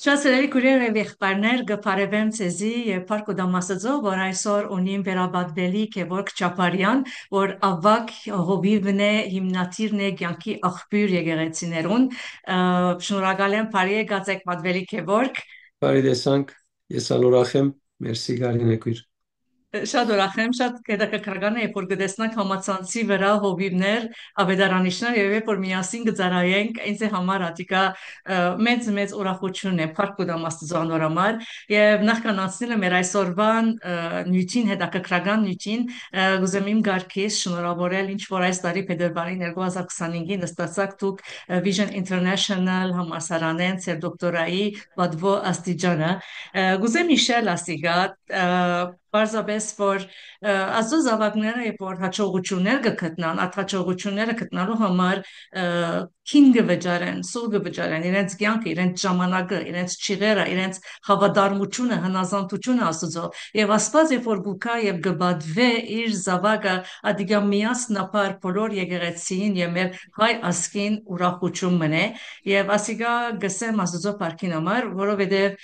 Շասերելի քուրեր եւ եղբայրներ գփարեվեմ ցեզի եւ Փարք ու Դամասաձո որ այսօր ունիմ վերաբադվելի Գևորգ Չապարյան որ ավակ հովիվն է հիմնադիրն է կյանքի աղբյուր եկեղեցիներուն շնորհակալ եմ բարի եկած եք պատվելի Գևորգ. Բարի տեսանք, ես ալուրախ եմ, մերսի Գարինե քույր։ Շատ ուրախ եմ, շատ հետաքրքրական է, որ կտեսնենք համացանցի վրա հովիվներ, ավետարանիչներ եւ երբ որ միասին կծարայենք, ինձ համար ատիկա մեծ ուրախություն է, Փարք ու Դամաստուծան համար եւ նախքան անցնելը մեր այսօրվան նյութին հետաքրքրական նյութին գուզեմ իմ գարկիս շնորհավորել ինչ որ այս տարի փետրվարի 2025-ին նստածակ դուք Vision International համալսարանեն ծեր դոկտորայի Բադվո աստիճանը գուզեմ իշել ասիգա Պարզապես որ աստծո զավակները երբ որ հաջողություններ կգտնան, այդ հաջողությունները գտնալու համար քինգը վճարեն, սուրգը վճարեն, իրենց կյանքը, իրենց ժամանակը, իրենց ճիղերը, իրենց հավատարմությունը, հնազանդությունը աստծո եւ Աստված երբ որ գուքա եւ գբադվե իր զավակը ադիգա միասնապար բոլոր եկեղեցին եւ մեր հայ ասկին ուրախություն մնե եւ ասիգա գսեմ աստծո парքին համար, որովհետեւ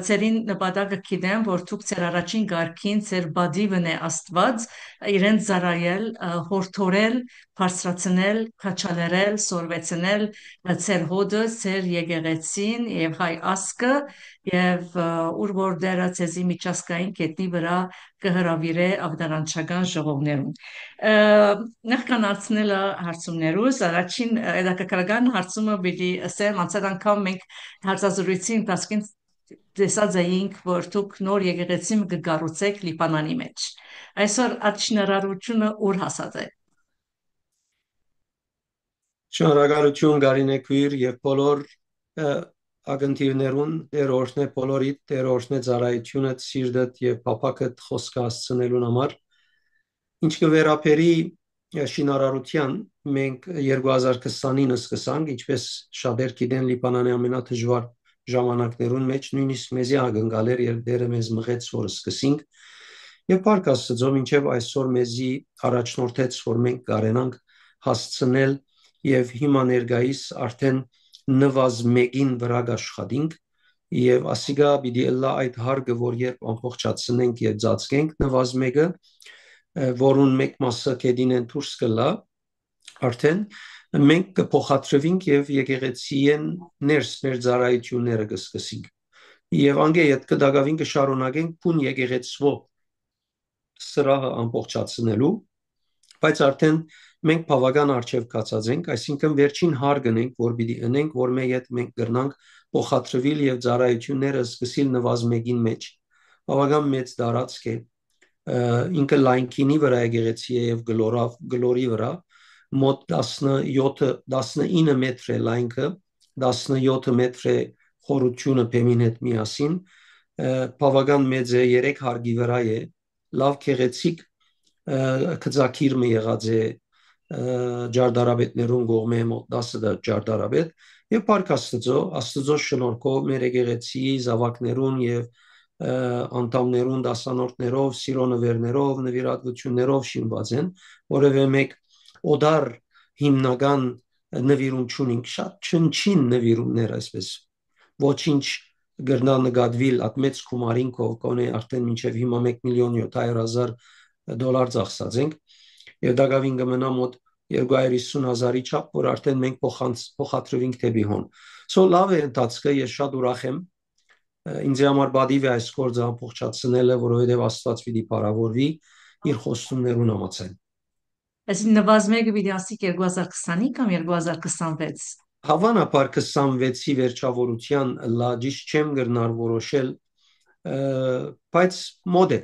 ծերին նպատակը գիտեմ, որ դուք ծեր առաջին գարքին ծեր բադիվն է Աստված իրեն ծառայել, հորթորել, բարձրացնել, քաչալերել, սորվեցնել ծեր հոդը, ծեր եկեղեցին եւ հայ ասկը եւ ուր որ դերը ցեզի միջազգային կետնի վրա կհրավիրե ավտարանչական ժողովներուն։ Նախքան անցնելը հարցումներուս, առաջին հետաքրքրական հարցումը պիտի ասեմ, անցած անգամ մենք հարցազրույցի ընթացքին տեսած էինք, որ դուք նոր եկեղեցի կգառուցեք Լիբանանի մեջ։ Այսօր այդ շինարարությունը ուր հասած է։ Շնորհակալություն Գարինե քույր եւ բոլոր ագընթիրներուն, Տեր օրհնե բոլորիդ, Տեր օրհնե ծառայությունը, սիրտդ եւ փափակդ խոսքը հասցնելուն համար։ Ինչ կվերապերի շինարարության մենք 2029-ը սկսանք, ինչպես շատեր գիտեն Լիբանանի ամենադժվար ժամանակներուն մեջ նույնիսկ մեզի ակնկալ էր երբ դերը մեզ մղեց որ սկսենք եւ Փարք Աստծո մինչեւ այսօր մեզի առաջնորդեց որ մենք կարենանք հասցնել եւ հիմա ներգայիս արդեն նվազ մեկին վրա աշխատենք եւ ասիգա պիտի լա այդ հարգը որ երբ ամբողջացնենք եւ ծածկենք նվազ մեկը որուն մեկ մասը կեդին են դուրս կլա արդեն մենք կփոխադրվենք եւ եկեղեցիեն ներս մեր ծառայությունները կսկսենք եւ անգե այդ կդակավին կշարունակենք փուն եկեղեցվո սրահը ամբողջացնելու բայց արդեն մենք բավական արժև կացած ենք այսինքն վերջին հարգն ենք որ պիտի ընենք որ մենք այդ մենք կրնանք փոխադրվել եւ ծառայությունները սկսել նվազ մեկին մեջ բավական մեծ դարածք է ինքը լայնքինի վրա եկեղեցի է եւ գլորի վրա մոտ 19 մետր է լայնքը 17 մետր է խորությունը բեմին հետ միասին բավական մեծ է 3 հարգի վրա է լավ քեղեցիկ կծակիրը եղած է ջարդարաբետներուն կողմէ մոտ 10 ջարդարաբետ եւ Փարք Աստծո շնորհքով մեր եկեղեցիի զավակներուն եւ անդամներուն դասանորդներով, սիրոնվերներով, նվիրատվություններով շինված են, որևէ մեկ օդար հիմնական նվիրում չունենք, շատ չնչին նվիրումներ այսպես ոչինչ գրնա նկատվել այդ մեծ գումարինքով կոնե արդեն մինչև հիմա 1,700,000 ծախսած ենք եւ դակավին կմնա մոտ 250,000-ի չափ որ արդեն մենք փոխադրվենք դեպի հոն սո լավ է ընթացքը ես շատ ուրախ եմ ինձ համար բադիվ է այս գործը ամբողջացնելը որովհետեւ Աստված պիտի բարավորվի իր խոստումներուն համաձայն Այսինքն նվազ մեկը պիտի ասի 2025 կամ 2026 Հավանաբար 26-ի վերջավորության լաջիշ չեմ գրնար որոշել բայց մոդ է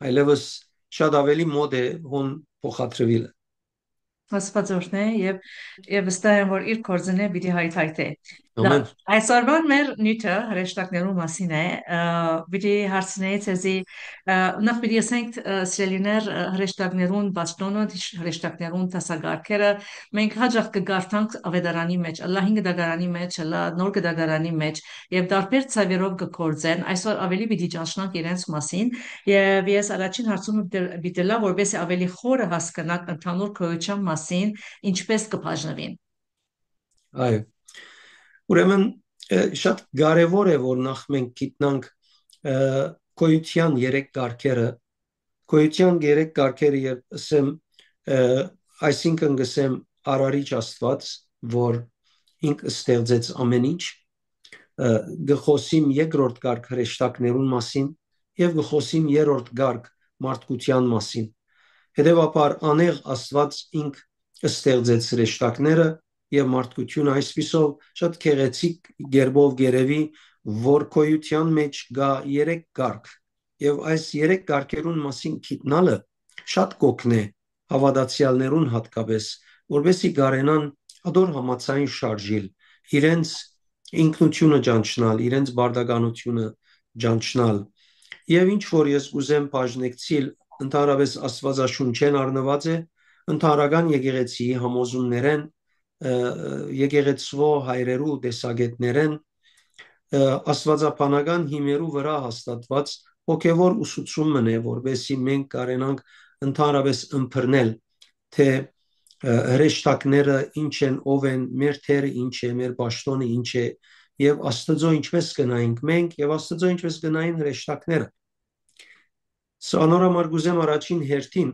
այլևս շատ ավելի մոդ է հոն փոխադրվելը Աստված օրհնե եւ վստահ եմ որ իր կորձն է պիտի հայթայթե ամեն այսօրվան մեր նյութը հրեշտակներու մասին է պիտի հարցնեի ցեզի նախ պիտի ասենք սիրելիներ հրեշտակներուն բաստոնը հրեշտակներուն տասագարքերը մենք հաջող կգարտանք ավետարանի մեջ ալլահ 5 դագարանի մեջ ալլա նոր դագարանի մեջ եւ դարբեր ցավերով կկործեն այսօր ավելի պիտի ճանչնանք իրենց մասին եւ ես առաջին հարցումը պիտի լա որովհետեւ ավելի խորը հասկանանք ընդհանուր քույրության մասին ինչպես կբաժնվին այո ուրեմն շատ կարևոր է որ նախ մենք գիտնանք գոյության երեք կարգերը երբ ասեմ այսինքն գսեմ արարիչ Աստված որ ինք ստեղծեց ամեն ինչ գխոսիմ երկրորդ կարգ հրեշտակներուն մասին եւ գխոսիմ երրորդ կարգ մարդկության մասին հետեւաբար անեղ Աստված ինք ստեղծեց հրեշտակները եւ մարդկությունը այսպիսով շատ քեղեցիկ գերբով գերեւի որ գոյության մեջ գա երեք կարգ եւ այս երեք կարգերուն մասին գիտնալը շատ կօգնե հավատացյալներուն հատկապես որովհետեւ գարենան ադոր համացային շարժիլ իրենց ինքնությունը ճանչնալ իրենց բարդականությունը ճանչնալ եւ ինչ որ ես ուզեմ բաժնեկցիլ ընդհանրապես աստվածաշունչեն առնված է ընդհանրական եկեղեցիի համոզումներեն եկեղեցվո հայրերու տեսակետներեն աստվածաբանական հիմերու վրա հաստատված հոգևոր ուսուցումն է որովհետեւ մենք կարենանք ընդհանրապես ըմբռնել թե հրեշտակները ինչ են ով են մեր թերը ինչ է մեր պաշտոնը ինչ է եւ Աստծո ինչպես գնայինք մենք եւ Աստծո ինչպես գնային հրեշտակները Սանորամար գուզեմ առաջին հերթին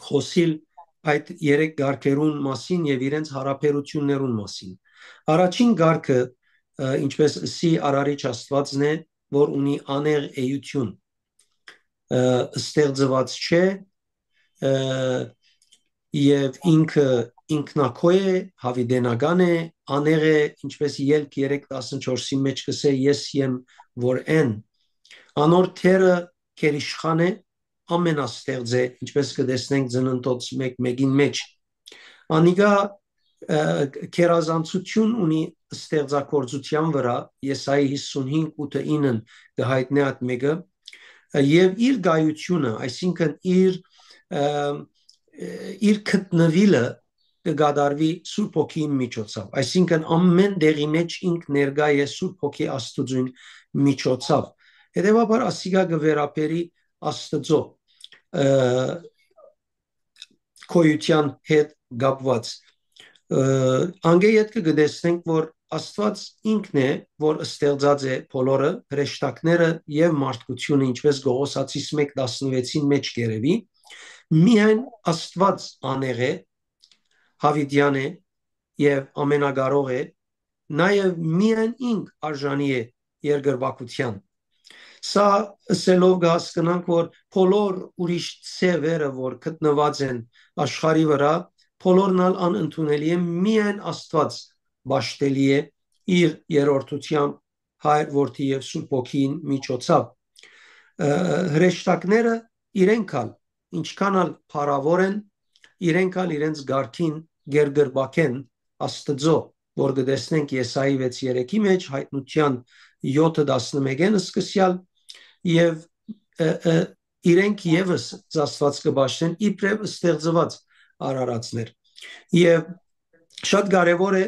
խոսիլ այդ երեք կարգերուն մասին եւ իրենց հարաբերություններուն մասին առաջին կարգը ինչպես սի արարիչ Աստվածն է որ ունի աներ էություն ստեղծված չէ եւ ինքը ինքնակո է հավիդենական է աներ է ինչպես ելք 3:14-ի մեջ կսե ես եմ որ են անոր թերը քերիշխան է ամենաստեղծ է ինչպես կտեսնենք ծննդոց 1:1-ին մեջ անիգա քերազանցություն ունի ստեղծագործության վրա Եսայի 55:8-9 կհայտնի այդ մեկը եւ իր գայությունը այսինքն իր գտնվելը կգադարվի Սուրբ Հոգիի միջոցով այսինքն ամեն դեղի մեջ ինք ներկա է Սուրբ Հոգի Աստծուն միջոցով հետեւաբար ասիգա կվերապերի Աստծո քոյության հետ գապված անգեյետ կգտեսնենք որ Աստված ինքն է որ ստեղծած է բոլորը հրեշտակները եւ մարդկությունը ինչպես Գողոսացիս 1:16-ին մեջ կերևի միայն Աստված աներ է հավիդյան է եւ ամենակարող է նաեւ միայն ինք արժանի է երկրպագության սա սելով հասկանանք որ բոլոր ուրիշ ցևերը որ գտնված են աշխարհի վրա բոլորն անընդունելի է միայն Աստված բաշտելի է իր երրորդությամբ հայր որդի եւ Սուրբ Հոգին միջոցով հրեշտակները իրենքալ ինչքանալ փառավոր են իրենքալ իրենց գարքին գերգրբակեն Աստծո որ կտեսնենք Եսայի 6:3-ի մեջ հայտնության 7:11-ը սկսյալ եւ իրենք եւս Աստված կբաշխեն իբրև ստեղծված արարածներ եւ շատ կարեւոր է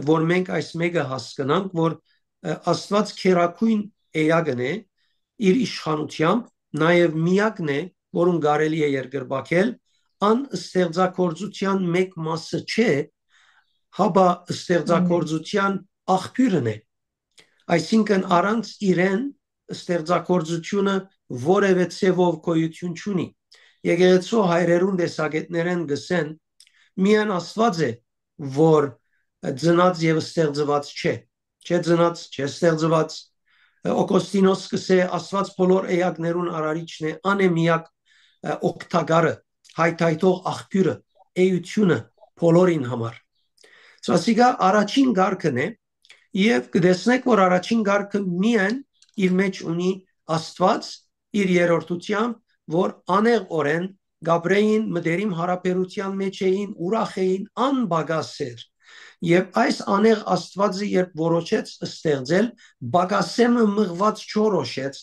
որ մենք այս մեկը հասկանանք որ Աստված քերակույն էակն է իր իշխանությամբ նաեւ միակն է որուն կարելի է երկրբակել ան ստեղծագործության մեկ մասը չէ հաբա ստեղծագործության աղբյուրն է այսինքն առանց իրեն ստեղծագործությունը որևէ ցևով գոյություն չունի եկեղեցու հայրերուն տեսակետներեն գսեն միայն Աստված է որ ծնած եւ ստեղծված չէ ծնած չէ ստեղծված Օգոստինոս կսե Աստված բոլոր էակներուն արարիչն է անեմիակ օգտակարը հայթայթող աղբյուրը էությունը բոլորին համար սասիգա առաջին կարգն է եւ կտեսնեք որ առաջին կարգը միայն իր մեջ ունի Աստված իր երրորդությամբ որ անեղորեն Գաբրեին մտերիմ հարաբերության մեջ էին ուրախ էին անբագասեր եւ այս անեղ Աստվածը երբ որոշեց ստեղծել բագասեմը մղված չորոշեց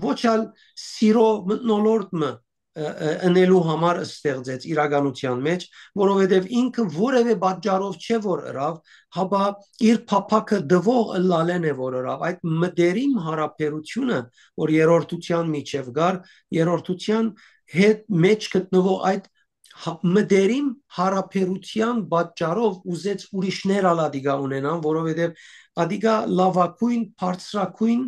ոչ ալ սիրո մտնոլորտը ընելու համար ստեղծեց իրականության մեջ որովհետև ինքը որևէ պատճառով չէ որ ըրավ հաբա իր փափակը դվող լալեն է որ ըրավ այդ մտերիմ հարաբերությունը որ երրորդության միջև գար երրորդության հետ մեջ գտնվող այդ մտերիմ հարաբերության պատճառով ուզեց ուրիշներ ալադիգա ունենան, որովհետև ադիգա լավակույն, բարձրակույն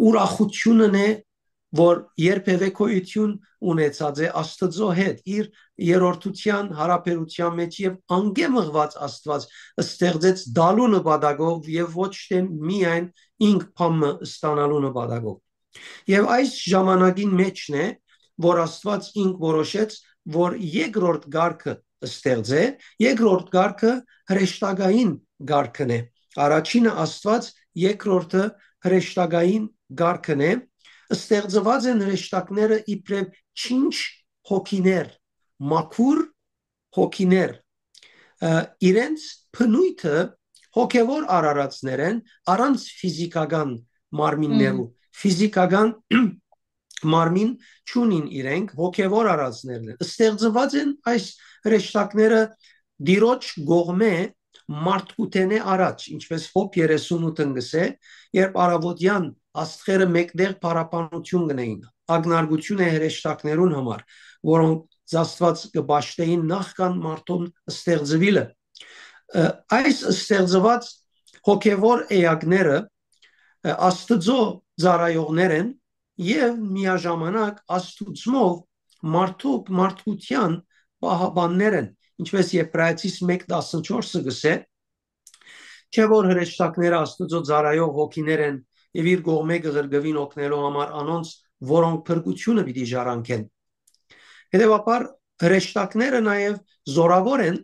ուրախությունն է, որ երբևէ գոյություն ունեցած է Աստծո հետ իր երրորդության հարաբերության մեջ եւ անգեմղված Աստված ստեղծեց դալու նպատակով եւ ոչ թե միայն ինք փամը ստանալու նպատակով։ Եվ այս ժամանակին մեջն է, որ Աստված ինք որոշեց, որ երկրորդ գարքը ստեղծե, երկրորդ գարքը հրեշտակային գարքն է։ Առաջինը Աստված, երկրորդը հրեշտակային գարքն է։ Ստեղծված են հրեշտակները իբրև չինչ հոգիներ, մաքուր հոգիներ, իրենց բնույթը հոգևոր արարածներ են առանց ֆիզիկական մարմիններու, ֆիզիկական մարմին չունին իրենք, հոգևոր արարածներն են։ Ստեղծված են այս հրեշտակները դիրոջ գողմե մարդկութենե առաջ, ինչպես Հոբ 38-ն գսե, երբ արավոտյան աստղերը մեկտեղ պարապանություն գնային, ագնարգություն է հրեշտակներուն համար, որոնք Աստված կբաշխեին նախքան մարդուն ստեղծվելը։ Այս ստեղծված հոգևոր էակները Աստծո ծառայողներ են եւ միաժամանակ Աստուծմով մարդկության պահապաններ են, ինչպես Եբրայեցիս 1:14-ը գսե, չէ որ հրեշտակները Աստծո ծառայող հոգիներ են եւ իր կողմէ կղրկվին օգնելու համար անոնց, որոնք փրկությունը պիտի ժառանգեն։ Հետևաբար հրեշտակները նաեւ զորավոր են,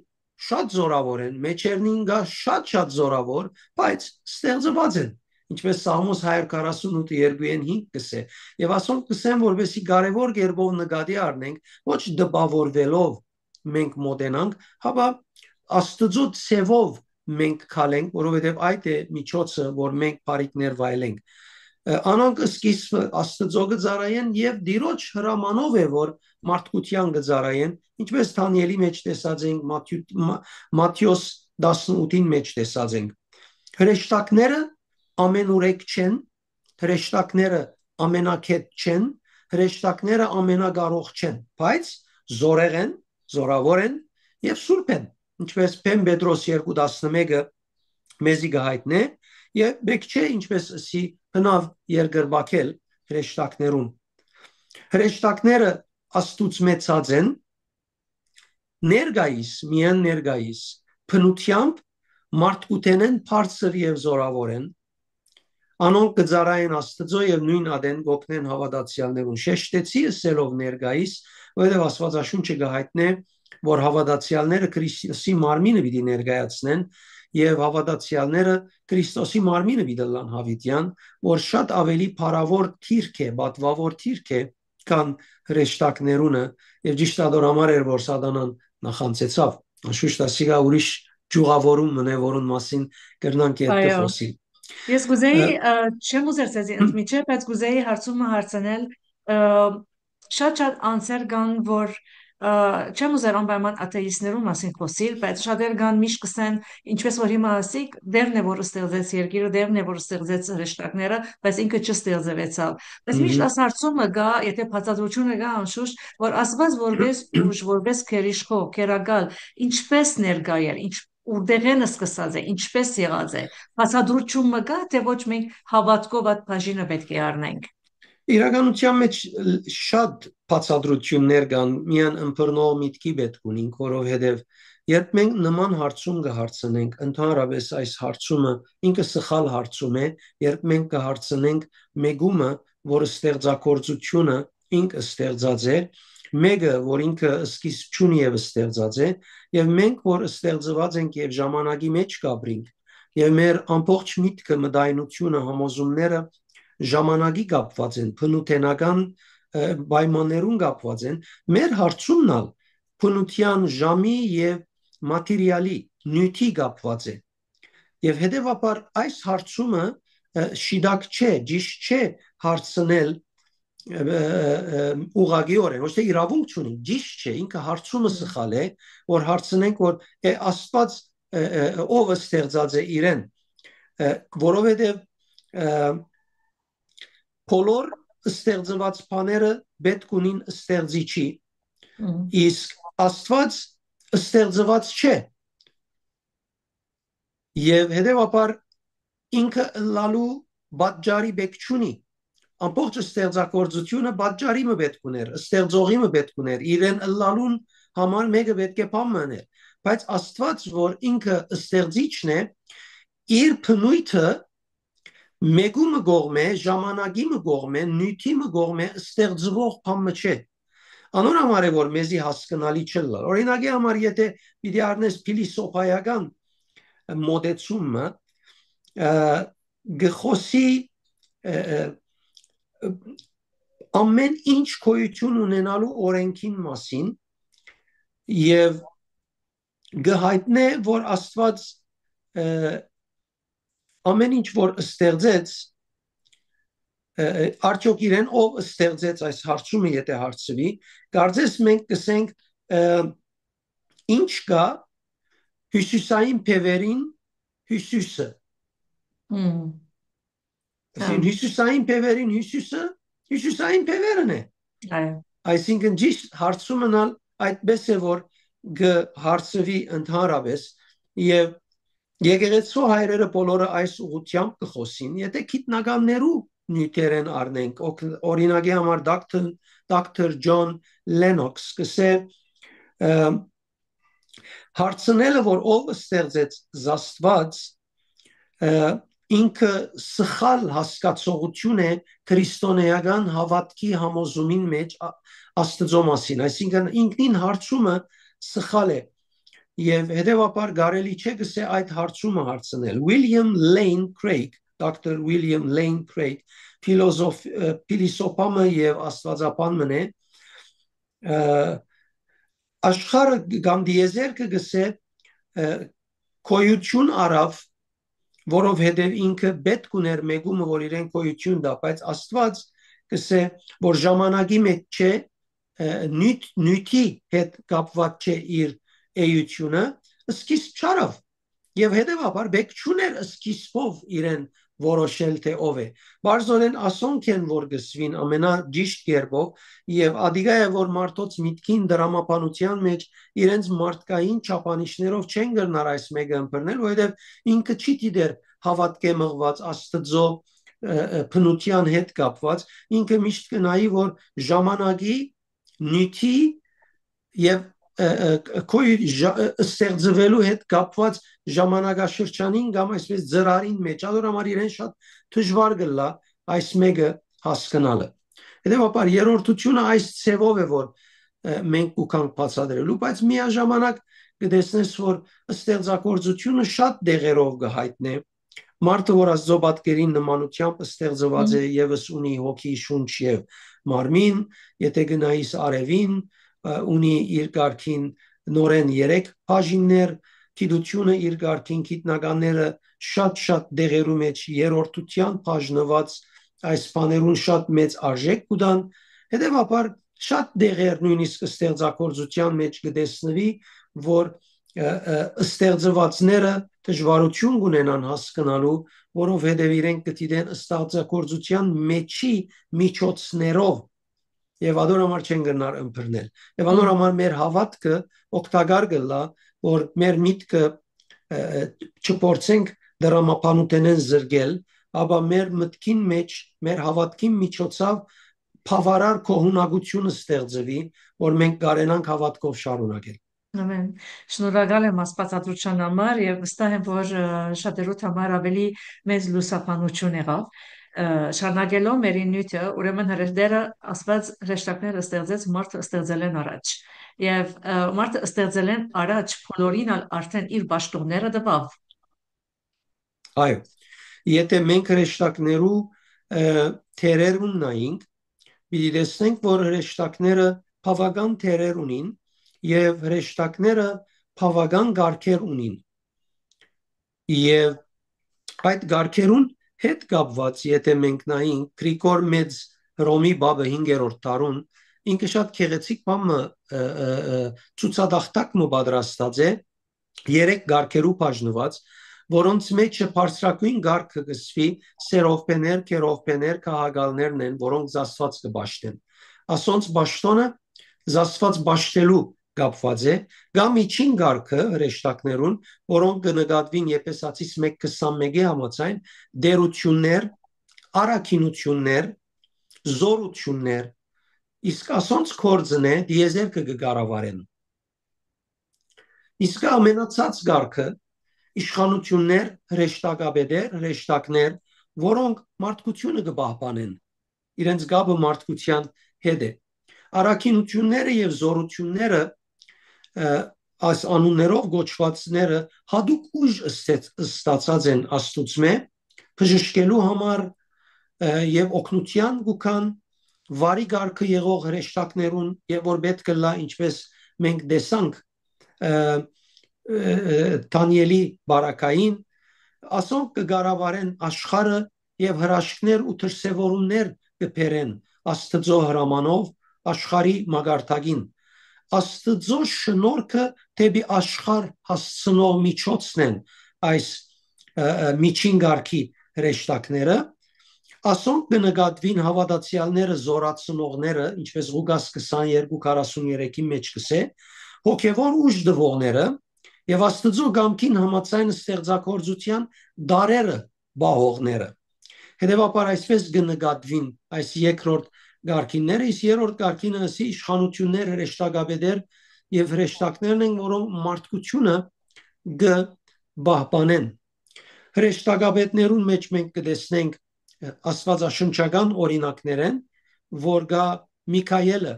շատ զորավոր են, մեջերնին գա շատ զորավոր, բայց ստեղծված են, ինչպես Սաղմոս 148:2-5 գսե, եւ ասոնք գսեն, որովհետեւ կարևոր կերպով նկատի առնենք, ոչ դպավորվելով մենք մոտենանք, հապա Աստծո ցևով մենք քալենք, որովհետև այդ է միջոցը, որ մենք բարիքներ վայելենք։ Անոնք սկիզբը Աստծո կծառայեն եւ Տիրոջ հրամանով է, որ մարդկության կծառայեն, ինչպես Դանիելի մեջ տեսած ենք, Մատթեոս 18-ին մեջ տեսած ենք։ Հրեշտակները ամենուրեք չեն, հրեշտակները ամենակետ չեն, հրեշտակները ամենագարող չեն, բայց զորեղ են, զորավոր են եւ սուրբ են, ինչպես Պեն Պետրոս 2:11-ը մեզի գահիտնե եւ մեկ չէ ինչպես ասի հնավ երկրբակել հրեշտակներուն։ Հրեշտակները Աստուծո մեծած են, ներգայիս, միայն ներգայիս, փնությամբ մարդկութենեն բարձր եւ զորավոր են, անոնք կծառայեն Աստծո եւ նույն ադեն գոփնեն հավատացյալներուն։ Շեշտեցի ասելով ներգայիս, որովհետեւ Աստվածաշունչը գահիտնե, որ հավատացյալները Քրիստոսի մարմինը պիտի ներկայացնեն եւ հավատացյալները Քրիստոսի մարմինը պիտի լան հավիտյան, որ շատ ավելի փառավոր թիրք է, պատվավոր թիրք է, քան հրեշտակներունը եւ ճիշտադոր էր, որ Սատանան նախանցեցավ։ Անշուշտ ասիգա ուրիշ ճյուղավորում մնե, որուն մասին կրնանք եթե խոսի։ Ես գուզեի չեմ ուզեր ցեզի ընդմիջը, բայց գուզեի հարցումը հարցնել շատ անձեր կան, որ չեմ ուզեր անպայման աթեիստներու մասին խոսել, բայց շատեր կան միշտ կսեն, ինչպես որ հիմա ասիկ, դերն է որ ստեղծեց երկիրը, դերն է որ ստեղծեց հրեշտակները, բայց ինքը չստեղծվեցավ։ Բայց միշտ աս հարցումը գա, եթե բացատրությունը գա անշուշտ, որ Աստված որպես ուժ, որպես քերիշխող, քերակալ, ինչպես ներկայել, ուր են սկսած է, ինչպես եղած է, բացատրությունը կա, թե ոչ մենք հավատքով այդ բաժինը պետք է առնենք։ Իրականության մեջ շատ բացատրություններ կան, միան ըմբռնող միտքի պետք ունենք, որովհետև երբ մենք նման հարցում կհարցնենք, ընդհանրապես այս հարցումը ինքը սխալ հարցում է, երբ մենք կհարցնենք մեկումը, որ ստեղծագործությունը ինքը ստեղծած է, մեկը, որ ինքը սկիզբ չունի եւ ստեղծած է, եւ մենք, որ ստեղծված ենք եւ ժամանակի մեջ կապրինք, եւ մեր ամբողջ միտքը, մտայնությունը, համոզումները ժամանակի կապված են, փնութենական պայմաններուն կապված են, մեր հարցումն ալ փնության ժամի եւ մատերիալի նյութի կապված է։ Եվ հետեւաբար այս հարցումը շիդակ չէ, ճիշտ չէ հարցնել ուղղակիորեն, ոչ թե իրավունք չունի, ճիշտ չէ, ինքը հարցումը սխալ է, որ հարցնենք, որ Աստված ով ստեղծած է իրեն, որովհետեւ բոլոր ստեղծված բաները պետք ունին ստեղծիչի, Իսկ Աստված ստեղծված չէ եւ հետեւաբար ինքը լալու բաժարի բեք չունի ամբողջ ստեղծագործությունը բաժարի մը պետք ուներ ստեղծողի մը պետք ուներ իրեն լալուն համար մեկը պետք է բամաներ բայց Աստված որ ինքը ստեղծիչն է իր փնույթը մեգումը գողմե ժամանակի մը գողմե նյութի մը գողմե ստեղծվող բամը չէ անոր համար է որ մեզի հասկանալի չէ օրինակի համար եթե պիտի առնես փիլիսոփայական մոդեցումը գխոսի ամեն ինչ գոյություն ունենալու օրենքին մասին եւ գհայտնե որ Աստված ամեն ինչ որ ստեղծեց արդյոք իրեն ով ստեղծեց այս հարցումը եթե հարցվի կարծես մենք կսենք ինչ կա հյուսիսային փևերին հյուսիսը հյուսիսային փևերին հյուսիսը հյուսիսային փևերն է այսինքն ճիշտ հարցումն այդպես է որ հարցվի ընդհանրապես եւ եկեղեցու հայրերը բոլորը այս ուղղությամբ կխոսին եթե գիտնականներու նյութերեն առնենք օրինակի համար դոկտոր Ջոն Լենոքս կսե հարցնելը որ ով ստեղծեց Աստված ինքը սխալ հասկացողություն է քրիստոնեական հավատքի համոզումին մեջ Աստծո մասին այսինքն ինքնին հարցումը սխալ է եւ հետեւաբար կարելի չէ գսե այդ հարցումը հարցնել William Lane Craig Dr. William Lane Craig փիլիսոփամը եւ աստվածապանն է աշխարհը կամ դիեզերքը գսե կոյություն արավ որովհետեւ ինքը պետք ուներ մեգումը որ իրեն կոյություն դա բայց Աստված գսե որ ժամանակի մեջ չէ նյութի հետ կապված չէ իր էությունը սկիզբ չարավ եւ հետեւաբար բեք չուներ սկիզբով իրեն որոշել թե ով է բարձորեն ասոնք են որ գսվին ամենաջիշտ կերպով եւ ադիգա է որ մարդոց միտքին դրամապանության մեջ իրենց մարդկային չափանիշներով չեն գնար այս մեկը ըմբռնել որովհետեւ ինքը չի դիտեր հավատքե մղված Աստծո փնության հետ կապված ինքը միշտ կնայի որ ժամանակի նյութի եւ ստեղծվելու հետ կապված ժամանակաշրջանին կամ այսպես ծրարին մեջ ադոր համար իրեն շատ դժվար գլա այս մեկը հասկանալը հետեւաբար երրորդությունը այս ցևով է որ մենք ուքանք բացատրելու բայց միաժամանակ կտեսնես որ ստեղծագործությունը շատ դեղերով կհայտնե մարդը որ Աստծո պատկերին նմանությամբ ստեղծված է եւս ունի հոգի շունչ եւ մարմին եթե գնայիս արևին ունի իր կարգին նորեն 3 բաժիններ գիտությունը իր կարգին գիտնականները շատ դեղերու մեջ երրորդության բաժնված այս բաներուն շատ մեծ արժեք կուտան հետեւաբար շատ դեղեր նույնիսկ ստեղծագործության մեջ կտեսնվի որ ստեղծվածները դժվարություն կունենան հասկանալու որովհետև իրենք կդիտեն ստեղծագործության մեջի միջոցներով եւ ադոր համար չեն գնար ըմբռնել եւ ադոր համար մեր հավատքը օգտակար գլա որ մեր միտքը չփորձենք դրամապանութենեն զրկել ապա մեր մտքին մեջ մեր հավատքին միջոցով բավարար կողունակությունը ստեղծվի որ մենք կարենանք հավատքով շարունակել Ամեն շնորհակալ եմ աստվածածության համար եւ վստահ եմ որ շատերոց համար ավելի մեծ լուսապանություն եղավ շարունակելով մեր նյութը ուրեմն հրեշտակները ասված հրեշտակները ստեղծեց մարդը ստեղծել են առաջ եւ մարդը ստեղծել են առաջ բոլորին արդեն իր պաշտոնները տվավ այո եթե մենք հրեշտակներու թերեր ուննայինք պիտի տեսնենք որ հրեշտակները բավական թերեր ունին եւ հրեշտակները բավական գարքեր ունին եւ այդ գարքերուն հետ կապված եթե մենք նայենք Գրիգոր մեծ Հռոմի բաբը 5-րդ դարուն ինքը շատ քեղեցիկ բամը ցուցադախտակ մը պատրաստած է 3 գարքերու բաժնված որոնց մեջ բարձրակույն գարքը գսվի սերովպեներ, քերովպեներ, քահագալներն են որոնք զաստված կբաշտեն ասոնց բաշտոնը զասված ճաշտելու կապված է, կամ միջին գարկը հրեշտակներուն, որոնք կնկատվին Եփեսացիս 1:21-ի համաձայն, դերություններ, առաքինություններ, զորություններ, իսկ ասոնց կորձն է դիեզերքը կգարավարեն։ Իսկ ամենացած գարկը իշխանություններ, հրեշտակաբեդեր, հրեշտակներ, որոնք մարդկությունը կպահպանեն, իրենց գաբը մարդկության հետ է։ Առաքինությունները եւ զորությունները այս անուններով գոչվածները հadouk ուժ ստացած են Աստծուծմե բժշկելու համար եւ օգնության գուքան վարի գարկը եղող հրեշտակներուն եւ որ պետք է լա ինչպես մենք տեսանք Դանիելի բարակային ասոնք կգարավարեն աշխարհը եւ հրաշքներ ու դրսեւորումներ կբերեն Աստծո հրամանով աշխարհի մագարտագին Աստծո շնորհքը դեպի աշխարհ հասցնող միջոցն են այս միջին գարկի հրեշտակները ասոնք կնկատվին հավատացյալները զորացնողները ինչպես Ղուկաս 22:43-ի մեջ կսե հոգևոր ուժ դվողները եւ Աստծո գամքին համաձայն ստեղծագործության դարերը բահողները հետեւաբար այսպես կնկատվին այս երկրորդ գարկինները իսկ երրորդ գարկինը ասի իշխանություններ հրեշտակաբեդեր եւ հրեշտակներն են որոնք մարդկությունը կբահբանեն հրեշտակաբեդներուն մեջ մենք կտեսնենք աստվածաշնչական օրինակներ են որ գա Միքայելը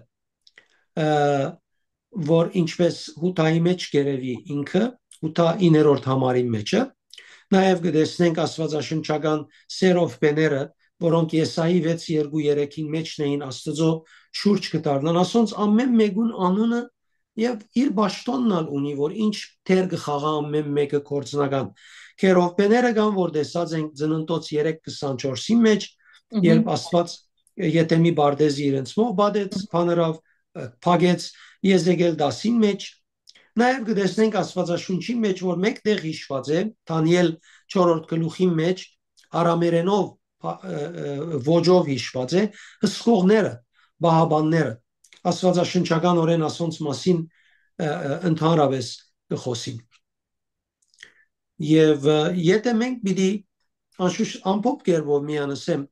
որ ինչպես հութայի մեջ գերեվի ինքը հութա 9-րդ համարի մեջը նաև կտեսնենք աստվածաշնչական սերովբեները որոնք Եսայի 6:2-3-ին մեջն էին Աստծո շուրջ կդառնան ասոնց ամեն մեկուն անունը եւ իր ճաշտոնն ունի որ ինչ թեր կխաղա ամեն մեկը կորցնական քերովբեները կան որ տեսած են ծննդոց 3:24-ի մեջ երբ Աստված Ետեմի բարդեզի իրենց մոտ բադեց բաներով փագեց Եզեգել 10-ին մեջ նաև կտեսնենք Աստվածաշունչի մեջ որ մեկտեղ հիշված է Դանիել 4-րդ գլուխի մեջ արամերենով ոճով հիշված է հսկողները բահաբանները Աստվածաշնչական օրեն ասոնց մասին ընդհանրապես կխոսին եւ եթե մենք պիտի անշուշտ ամփոփ կերպով միանսեմ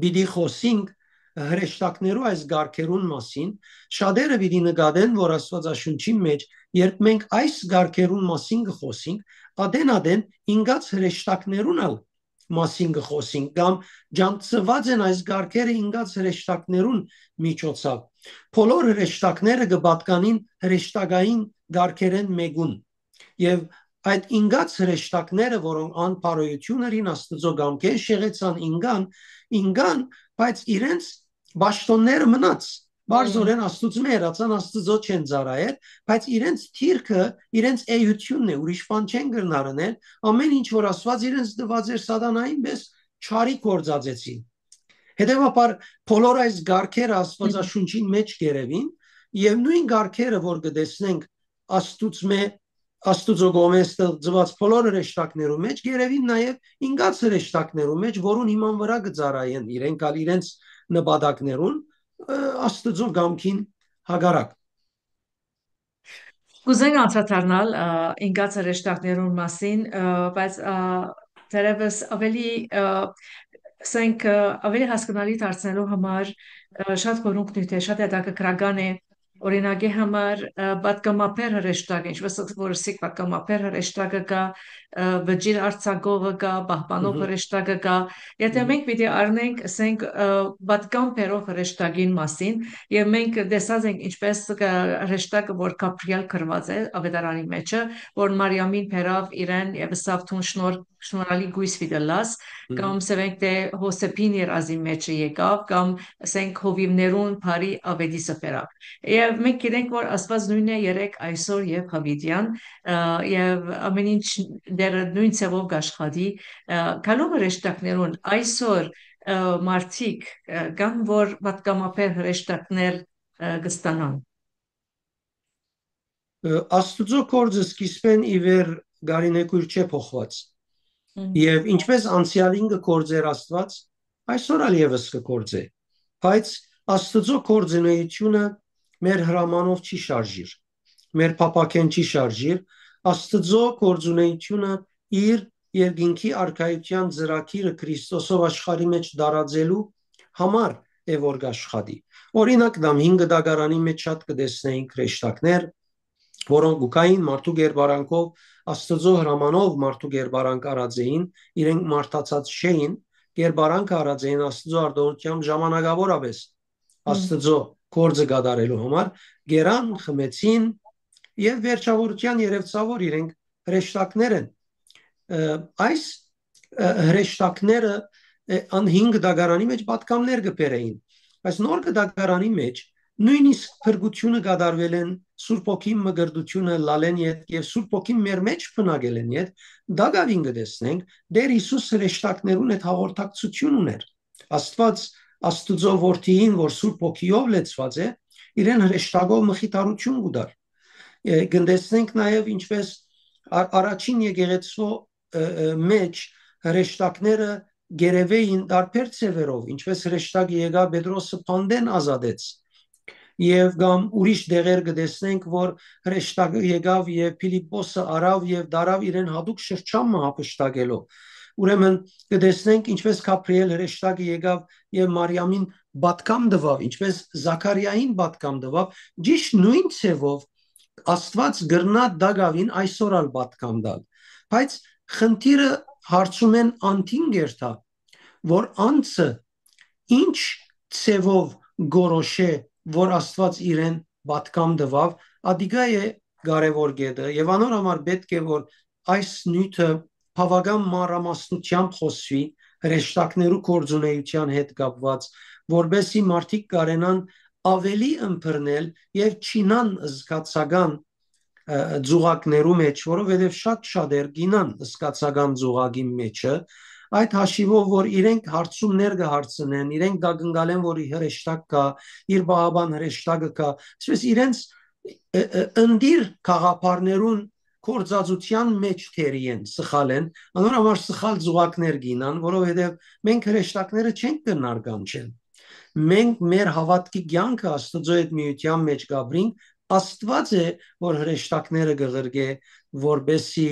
պիտի խոսենք հրեշտակներու այս գարկերուն մասին շատերը պիտի նկատեն որ Աստվածաշունչի մեջ երբ մենք այս գարկերուն մասին կխոսենք adեն ինգած հրեշտակներուն ալ մասին կխոսենք կամ ջանցված են այս գարկերը ինգած հրեշտակներուն միջոցով բոլոր հրեշտակները կպատկանին հրեշտակային գարկերեն մեգուն եւ այդ ինգած հրեշտակները որոնք անփարոյություններին Աստծո գամքեր շեղեցան ինգան բայց իրենց Բաշտոնները մնաց բարձորեն Աստծո հերացան Աստծո չեն ծարայել բայց իրենց թիրքը իրենց էությունն է ուրիշ բան չեն գրնարնել ամեն ինչ որ Աստված իրենց տված էր սատանային պես չարի կործածեցին հետեւաբար բոլոր այս գարկերը Աստվածաշունչին մեջ գերևին եւ նույն գարկերը որ կտեսնենք Աստծո գոմես ծված բոլոր հրեշտակներու մեջ գերևին նաեւ ինգած հրեշտակներու մեջ որուն հիման վրա կծարայեն իրենք ալ իրենց նպատակներուն Աստծո գամքին հագարակ Կուզենք անդրադառնալ ինգած հրեշտակներուն մասին բայց դերևս ավելի հասկանալի դարձնելու համար շատ կորունք նյութ է շատ հետաքրքրական է օրինակի համար պատգամապեր հրեշտակ ինչպես որ սիկ պատգամապեր հրեշտակը կա վճիր արձակողը կա պահպանող հրեշտակը կա եթե մենք պիտի առնենք ասենք պատգամպերով հրեշտակին մասին եւ մենք տեսած ենք ինչպես հրեշտակը որ Գաբրիել գրված է ավետարանի մեջը որ Մարիամին բերավ իրեն եւ սավթուն շնորհալի գույս վիդելաս կամ սենք դե Հոսեփին երազի մեջը եկավ կամ ասենք հովիվներուն բարի ավետի սփերավ եւ մենք գիտենք որ Աստված նույնն է երեք այսօր եւ հավիտյան եւ ամեն ինչ դեռ նույն ցավով աշխատի կալով հրեշտակներուն այսօր մարդիկ կան որ պատկամապեր հրեշտակներ կստանան Աստծո կորձը սկիզբեն ի վեր գարինեկույր չէ փոխված եւ ինչպես անցյալին կկործեր Աստված այսօր ալ եւս կկործե բայց Աստծո կորձունեությունը մեր հրամանով չի շարժիր, մեր փապակեն չի շարժիր, Աստծո գործունեությունը իր երկինքի արքայության ծրագիրը Քրիստոսով աշխարհի մեջ դարաձելու համար է որ աշխատի։ Օրինակ դամ 5 դագարանի մեջ շատ կտեսնեինք հրեշտակներ, որոնք գուկային մարդու գերբարանքով Աստծո հրամանով մարդու գերբարանք արած էին, իրենք մարդացած չէին, գերբարանքը արած էին Աստծո արտոնությամբ ժամանակավորապես Աստծո գործը կատարելու համար, գերան, խմեցին եւ վերջավորության երևցավոր իրենք հրեշտակներ են։ Այս հրեշտակները ան 5 դագարանի մեջ պատկամներ կբերեին, բայց նոր դագարանի մեջ նույնիսկ փրկությունը կատարվել են Սուրբ Օքի մգրդությունը լալեն եւ Սուրբ Օքի մեր մեջ բնագել են իդ դագավին կտեսնենք դեր Հիսուս հրեշտակներուն այդ հաղորդակցություն ուներ Աստված Աստծո որդին որ Սուրբ Օքիով լեցված է իրեն հրեշտակով մխիթարություն կուտար գնդեսնենք նաև ինչպես առաջին եկեղեցու մեջ հրեշտակները գերեվեին տարբեր ծևերով ինչպես հրեշտակը եկավ Պետրոսը փանդեն ազատեց եւ գամ ուրիշ դեղեր կտեսնենք որ հրեշտակը եկավ եւ Փիլիպոսը արավ եւ դարավ իրեն հadouk շրջանը հապշտակելով ուրեմն կտեսնենք ինչպես Գաբրիել հրեշտակը եկավ եւ Մարիամին բատկամ տվավ ինչպես Զաքարիային բատկամ տվավ ճիշտ նույն ծևով Աստված գրնա դագավին այսօրալ պատկամ դալ բայց խնդիրը հարցում են անտին գերտա որ անցը ինչ ծևով գորոշե որ Աստված իրեն պատկամ տվավ ադիգա է կարևոր գեդը եւ անոր համար պետք է որ այս նյութը բավական մանրամասնությամբ խոսվի հրեշտակներու կորձունեության հետ կապված որբեսի մարդիկ կարենան ավելի ըմբռնել եւ չինան զգացական ձուղակներու մեջ, որովհետեւ շատ գինան զգացական ձուղակի մեջը, այդ հաշիվով որ իրենք հարցումներ կհարցնեն, իրենք կգնգալեն որ հրեշտակ կա, իր բաղաբան հրեշտակը կա, այսպես իրենց ընդիր խաղապարներուն կորձածության մեջ թերի են, սխալ են, անոր համար սխալ ձուղակներ գինան, որովհետեւ մենք հրեշտակները չենք կնարգանչեն մենք մեր հավատքի կյանքը Աստծո հետ միության մեջ գաբրինք Աստված է որ հրեշտակները կղրգե որբեսի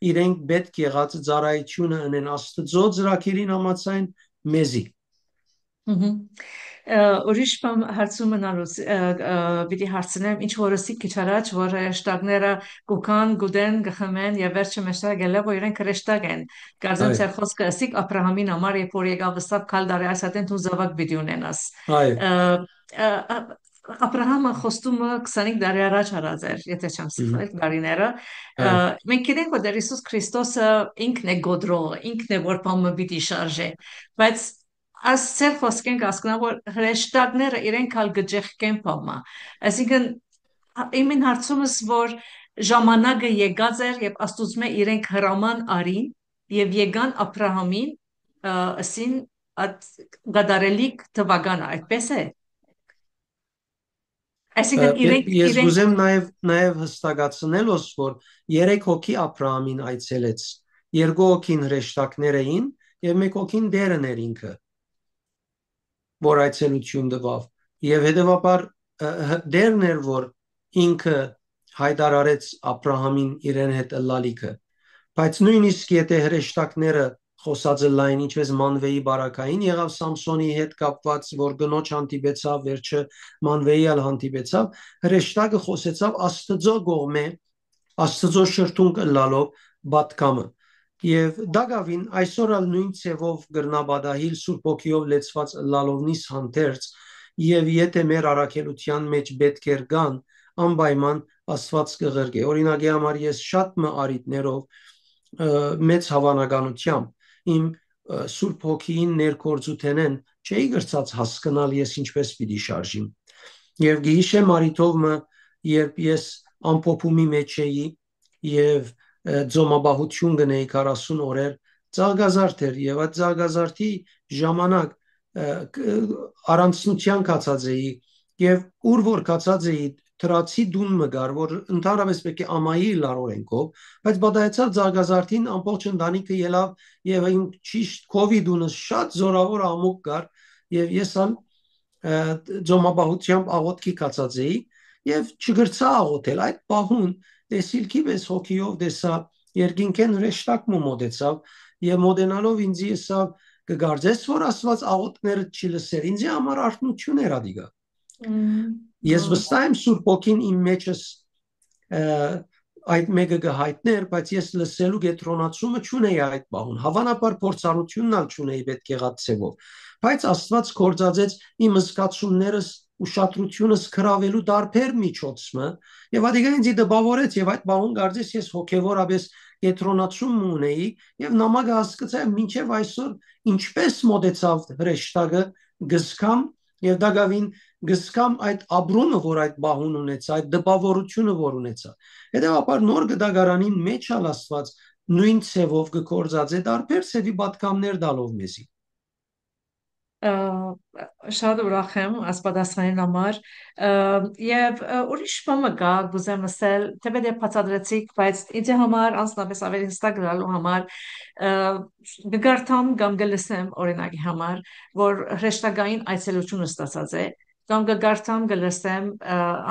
իրենք պետք եղած ծառայությունը ունեն Աստծո ծրագիրին համաձայն մեզի Ուրիշ բան հարցում մնալուց պիտի հարցնեմ ինչ որսի քիչ առաջ որ հրեշտակները գուքան գուդեն գխմեն եւ վերջը մեջտեղ գելը որ իրենք հրեշտակ են կարծեմ ցեր խոսքը ասիկ Աբրահամին համար երբ որ եկավ վստահ քալ դարի այսատեն դու զավակ պիտի ունենաս Աբրահամը խոստումը 25 տարի առաջ արած էր, եթե չեմ սխալ, տարիները։ Մենք գիտենք, որ Տեր Հիսուս Քրիստոսը ինքն է գոդրողը, ինքն է որ բամը պիտի շարժե, բայց ասել խոսքենք ասկնա որ հրեշտակները իրենք հալ գջեղկեն բամը։ Այսինքն իմին հարցումս որ ժամանակը եկած էր եւ Աստուծմե իրենք հրաման արին եւ եկան Աբրահամին ասին գդարելիք թվականը, այդպես է։ Այսինքն Ես գուզեմ նաև հստակացնելոս որ 3 հոգի Աբրահամին այցելեց 2 հոգին հրեշտակներ էին եւ 1 հոգին դերն էր ինքը որ այցելություն տվավ եւ հետեւաբար դերն էր որ ինքը հայտարարեց Աբրահամին իրեն հետ լալիքը բայց նույնիսկ եթե հրեշտակները խոսածը լայն ինչպես Մանվեի բարակային եղավ Սամսոնի հետ կապված որ գնոջ հանդիպեցավ վերջը Մանվեի ալ հանդիպեցավ հրեշտակը խոսեցավ Աստծո կողմէ Աստծո շրթունք լալով բատկամը եւ դագավին այսօր ալ նույն ցևով գրնաբադահիլ Սուրբ Օքիով լեցված լալովնիս հանդերձ եւ եթե մեր առաքելության մեջ պետք էր գան անպայման Աստված կղրգե օրինակի համար ես շատ մը արիտներով մեծ հավանականությամբ իմ Սուրբ Հոգին ներկործութենեն չէի գրծած հասկանալ ես ինչպես պիտի շարժիմ եւ գիշեմ արիտովը երբ ես ամփոփումի մեջ էի եւ ձոմաբահություն գնեի 40 օրեր ցաղգազարդ էր եւ այդ ցաղգազարդի ժամանակ առանցնության կացած էի եւ ուր որ կացած էի Թրացի դուն մգար որ ընդհանրապես պետք է ամայի լարորենքով բայց բադայացավ ցաղգազարդին ամբողջ ընտանիքը ելավ եւ իմ ճիշտ կովիդունը շատ զորավոր ամոք կար եւ ես ալ ձոմաբահությամբ աղոթքի կացած էի եւ չգրցա աղոթել այդ պահուն տեսիլքի պես հոգիով դեսա երկինքեն հրեշտակ մոդեցավ եւ մոդենալով ինձ եսավ կգարձես որ Աստված աղոթքները չի լսեր ինձ համար արթնություն էր ադիգա ես վստահ եմ Սուրբ Օքին իմ մեջս այդ մեկը գահայտներ բայց ես լսելու գետրոնացումը չունեի այդ բահուն հավանաբար փորձառությունն ալ չունեի պետք եղած ցեվով բայց Աստված կործածեց իմ զգացումներս ուշադրությունս քրավելու դարբեր միջոցը եւ ադիգա ինձ դպավորեց եւ այդ բահուն գարձես ես հոգեվորապես գետրոնացում ունեի եւ նամակը հասկացա մինչեւ այսօր ինչպես մոդեցավ հրեշտակը գսկամ եւ դակավին գսկամ այդ ապրումը որ այդ բահուն ունեցա այդ դպավորությունը որ ունեցա հետեւաբար նոր գդագարանին մեջ ալ Աստված նույն ցևով գործած է դարբեր ցևի պատկամներ դալով մեզի շատ ուրախ եմ ասպատասխանին համար եւ ուրիշ բան կա գուզեմ ասել թե պետք է բացատրեցիք բայց ինձ համար անձնապես ավելի հստակ գալու համար գարտամ կամ գլսեմ օրինակի համար որ հրեշտակային այցելությունը ստացած է կամ գարտամ գլսեմ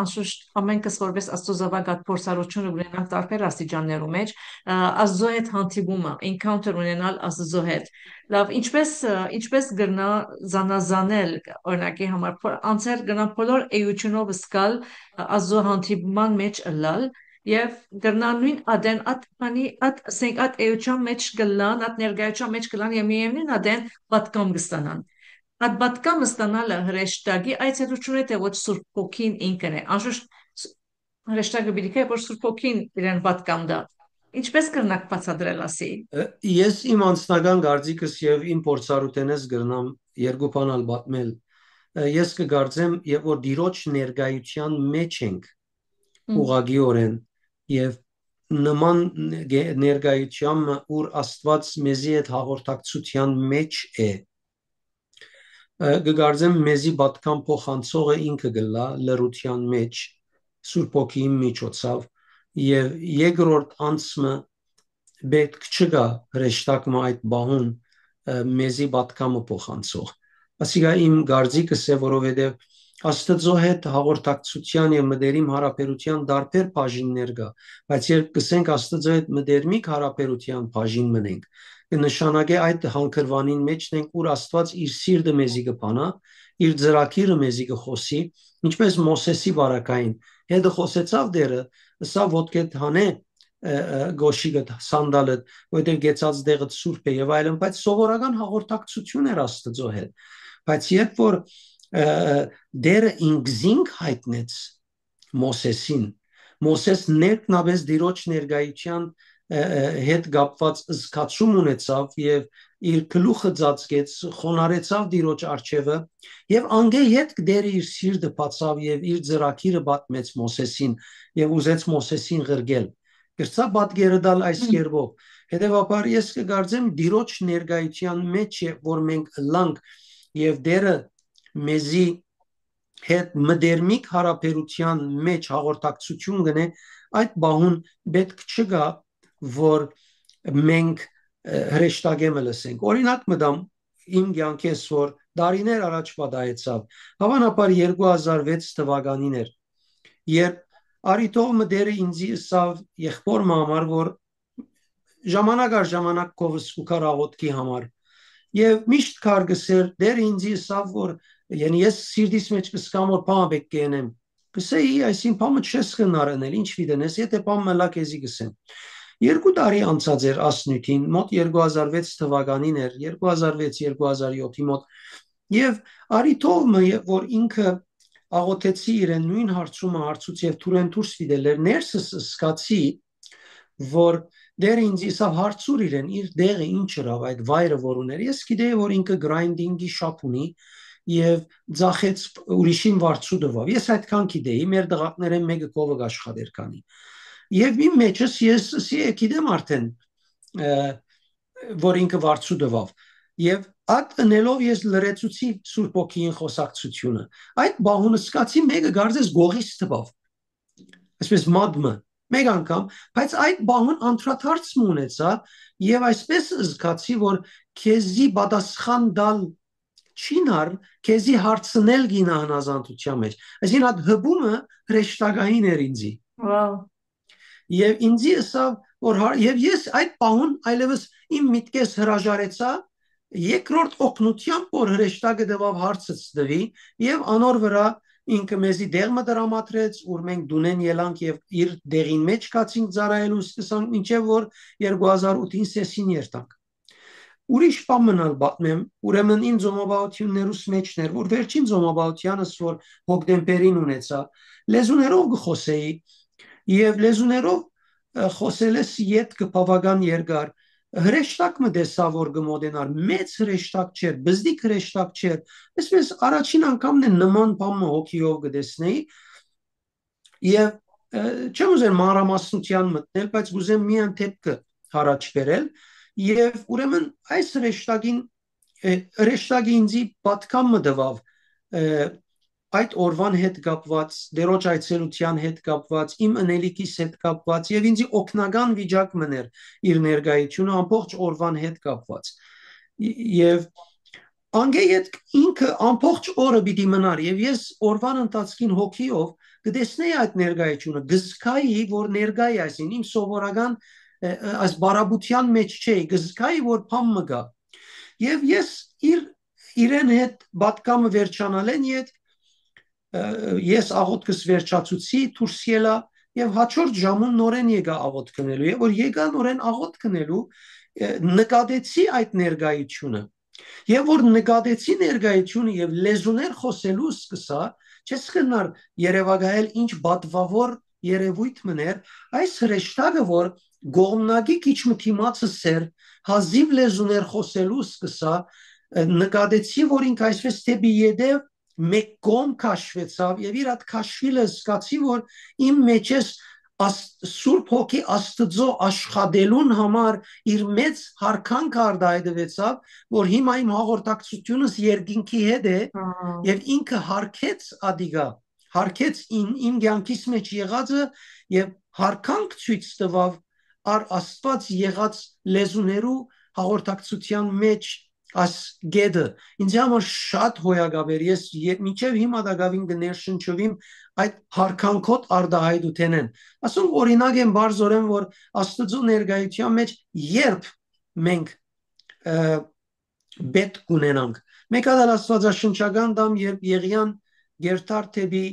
անշուշտ ամենքս որպես աստուծավակ այդ փորձառությունը ունենանք տարբեր աստիճաններում մեջ աստծո հետ հանդիպումը encounter ունենալ աստծո հետ լավ ինչպես գրնա զանազանել օրինակի համար անցեր գրնա բոլոր էությունով սկալ աստծո հանդիպման մեջ լալ եւ գրնա նույն ադեն at ասենք at էության մեջ գլան at ներկայության մեջ գլան եւ միևնույն ադեն պատկամ կստանան Այդ պատկամը ստանալը հրեշտակի այցելությունը թե ոչ Սուրբ Օքին ինքն է անշուշտ հրեշտակը պիտի է որ Սուրբ Օքին իրեն պատկամ դա ինչպես կրնակ բացատրել ասի ես իմ անձնական կարծիքս եւ իմ փորձառութենս գրնամ երկու բան ալ պատմել ես կգարձեմ եւ որ դիրոջ ներկայության մեջ ենք ուղագիորեն եւ նման ներկայությամբ ուր Աստված մեզի հետ հաղորդակցության մեջ է գգարձեմ մեզի պատկան փոխանցողը ինքը գլա լրության մեջ Սուրբ Օքիի միջոցով եւ երկրորդ անցմը պետք չկա հրեշտակը այդ բահուն մեզի պատկամը փոխանցող ասիկա իմ գարձիկս է որովհետեւ Աստծո հետ հաղորդակցության եւ մտերիմ հարաբերության դարբեր բաժիններ կա բայց երբ կսենք Աստծո հետ մտերմիկ հարաբերության բաժին մնենք կնշանակե այդ հանքրվանին մեջն ենք ուր Աստված իր սիրտը մեզի կփանա իր ծրագիրը մեզի կխոսի ինչպես Մոսեսի բարակային հետը խոսեցավ դերը սա ոտքեդ հանե գոշիգը սանդալը որտեղ գեցած դեղը սուրբ է եւ այլն բայց սովորական հաղորդակցություն էր Աստծո հետ բայց երբ որ դերը ինքզինք հայտնեց Մոսեսին Մոսես ներքնաբես դիրոջ ներկայության հետ կապված զգացում ունեցավ եւ իր գլուխը ծածկեց խոնարեցավ դիրոջ արչեվը եւ անգե հետ դերը իր սիրտը բացավ եւ իր ծրագիրը պատմեց Մոսեսին եւ ուզեց Մոսեսին ղրգել գրծա պատկերը դալ այս կերպով հետեւաբար ես կգարձեմ դիրոջ ներկայության մեջ է որ մենք լանք եւ դերը մեզի հետ մդերմիկ հարաբերության մեջ հաղորդակցություն գնե այդ բահուն պետք չկա որ մենք հրեշտակեմը լսենք օրինակ մտամ իմ կյանքես որ դարիներ առաջ պատահեցավ հավանաբար 2006 թվականին էր երբ արիտով մդերը ինձ ասավ եղբոր մամար որ ժամանակ առ ժամանակ կովս ուկար աղոտքի համար եւ միշտ կարգսեր դեր ինձ ասավ որ ես սիրտիս մեջ կսկամ որ բան պետք կենեմ կսեի այսին բանը չես խնարնել ինչ վիդենես եթե բան մլակ էզի գսեմ 2 տարի անցած էր ասնյութին մոտ 2006 թվականին էր 2006-2007-ի մոտ եւ արիտով որ ինքը աղոթեցի իրեն նույն հարցումը հարցուց եւ թուրեն դուրս վիդել էր ներսս սկացի որ դեր ինձ իսավ հարցուր իրեն իր դեղը ինչ հրավ այդ վայրը որ ուներ ես գիտեի որ ինքը գրայնդինգի շապ ունի եւ ձախեց ուրիշին վարձու դվավ ես այդքան գիտեի մեր դղակներեն մեկը կովը աշխատեր կանի եւ իմ մեջս ես գիտեմ արդեն որ ինքը վարձու դվավ եւ ատնելով ես լրեցուցի Սուրբ Օքիին խոսակցությունը այդ բահունը սկացի մեկը գարձես գողից տվավ այսպես մադմը մեկ անգամ բայց այդ բահուն անդրադարձ ունեցա եւ այսպես զգացի որ քեզի պատասխան դալ չինար քեզի հարցնել գինա հնազանդության մեջ։ Այսինքն այդ հբումը հրեշտակային էր ինձի։ Վաու։ Եվ ինձի ըսավ որ եւ ես այդ պահուն այլևս իմ միտքես հրաժարեցա երկրորդ օգնությամբ որ հրեշտակը դվավ հարցս դվի եւ անոր վրա ինքը մեզի դեղը դրամատրեց որ մենք դունեն ելանք եւ իր դեղին մեջ կացինք ծառայելու սկսանք մինչեւ որ 2008-ին սեսին երթանք։ Ուրիշ բան մնալ պատմեմ, ուրեմն ին զոմաբաություններուս մեջներ, որ վերջին զոմաբաությանս որ հոկտեմբերին ունեցա, լեզուներով գխոսեի եւ լեզուներով խոսելես յետքը բավական երկար հրեշտակ մտեսա որ գմոդենար մեծ հրեշտակ չէր բզդիկ հրեշտակ չէր այսպես առաջին անգամն է նման բանը հոգիով գտեսնեի եւ չեմ ուզում մանրամասնության մտնել բայց ուզեմ միան դեպքը հարաճ բերել եւ ուրեմն այս հրեշտակի ինձի պատկամը դվավ այդ օրվան հետ կապված, դերոջ այցելության հետ կապված, իմ ընելիքիս հետ կապված եւ ինձի օգնական վիճակ մներ իր ներկայությունը ամբողջ օրվան հետ կապված։ Եվ անգեյետ ինքը ամբողջ օրը պիտի մնար եւ ես օրվան ընթացքին հոգիով կտեսնեի այդ ներկայությունը, գզկայի որ ներկայ է, այսին իմ սովորական այս բարաբության մեջ չէի, գզկայի որ փամ մգա։ Եվ ես իրեն հետ պատկամը վերջանալեն ետ ես աղոթքս վերջացուցի դուրս ելա եւ հաջորդ ժամուն նորեն եկա աղոթ քնելու եւ որ եկա նորեն աղոթ քնելու նկատեցի այդ ներկայությունը եւ որ նկատեցի ներկայությունը եւ լեզուներ խոսելու սկսա չես կնար երևակայել ինչ բատվավոր երևույթ մներ այս հրեշտակը որ գողմնագի քիչ մտիմացս էր հազիվ լեզուներ խոսելու սկսա նկատեցի որ ինք այսպես դեպի յետև մեկ կողմ քաշվեցավ եւ իր այդ քաշվիլը զգացի որ իմ մեջս Սուրբ Հոգի Աստծո աշխատելուն համար իր մեծ հարկանքը արտահայտվեցավ որ հիմա իմ հաղորդակցությունս երկինքի հետ է եւ ինքը հարկեց ադիգա հարկեց իմ կյանքիս մեջ եղածը եւ հարկանք ցույց տվավ ար Աստված եղած լեզուներու հաղորդակցության մեջ as գեդը ինձ համար շատ հոյակաբեր ես մինչև հիմա դակավին կներշնչվիմ այդ հարկանքոտ արդահայտութենեն ասում օրինակ եմ բարձորեն որ Աստծո ներկայության մեջ երբ մենք բետ կունենանք մեկ այլ աստվածաշնչական դամ երբ Եղիան գերտար թեպի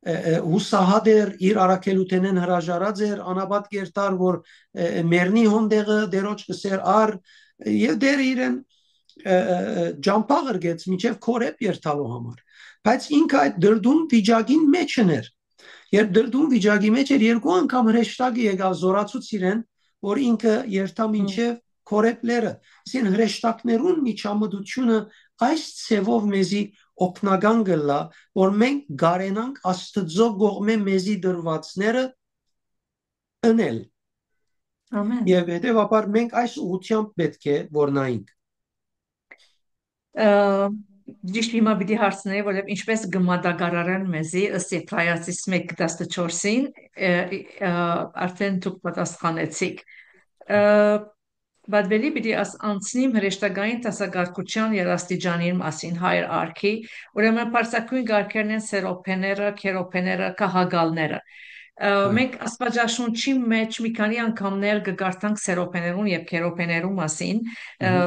հուսահատեր իր արաքելութենեն հրաժարած էր անաբադ գերտար որ մերնի հոնդեղը դերոջ կսեր ար եւ դեր իրեն ջամփաղր գեց միջև կորեփ երթալու համար բայց ինքը այդ դրդում վիճակին մեջ էր երբ դրդում վիճակի մեջ էր երկու անգամ հրեշտակը եկավ զորացուց իրեն որ ինքը երթա միջև կորեփլերը ասին հրեշտակներուն միջամտությունը այս ցևով մեզի օգնական գլա որ մենք գարենանք Աստծո կողմէ մեզի դրվածները ընել ամեն եւ հետեւաբար մենք այս ուղղությամբ պետք է որ նայենք Ճիշտ հիմա պիտի հարցնեի, որովհետև ինչպես գմադագարարեն մեզի ըստ Եբրայեցիս 1:14-ին արդեն դուք պատասխանեցիք Բադվելի պիտի անցնիմ հրեշտակային տասագարկության երաստիճանին մասին հայր արքի, ուրեմն պարսակույն գարկերն են սերոփեները, քերոփեները, կահագալները Մենք աստվածաշունչի մեջ մի քանի անգամներ կգարտանք սերոփեներուն եւ քերոփեներուն մասին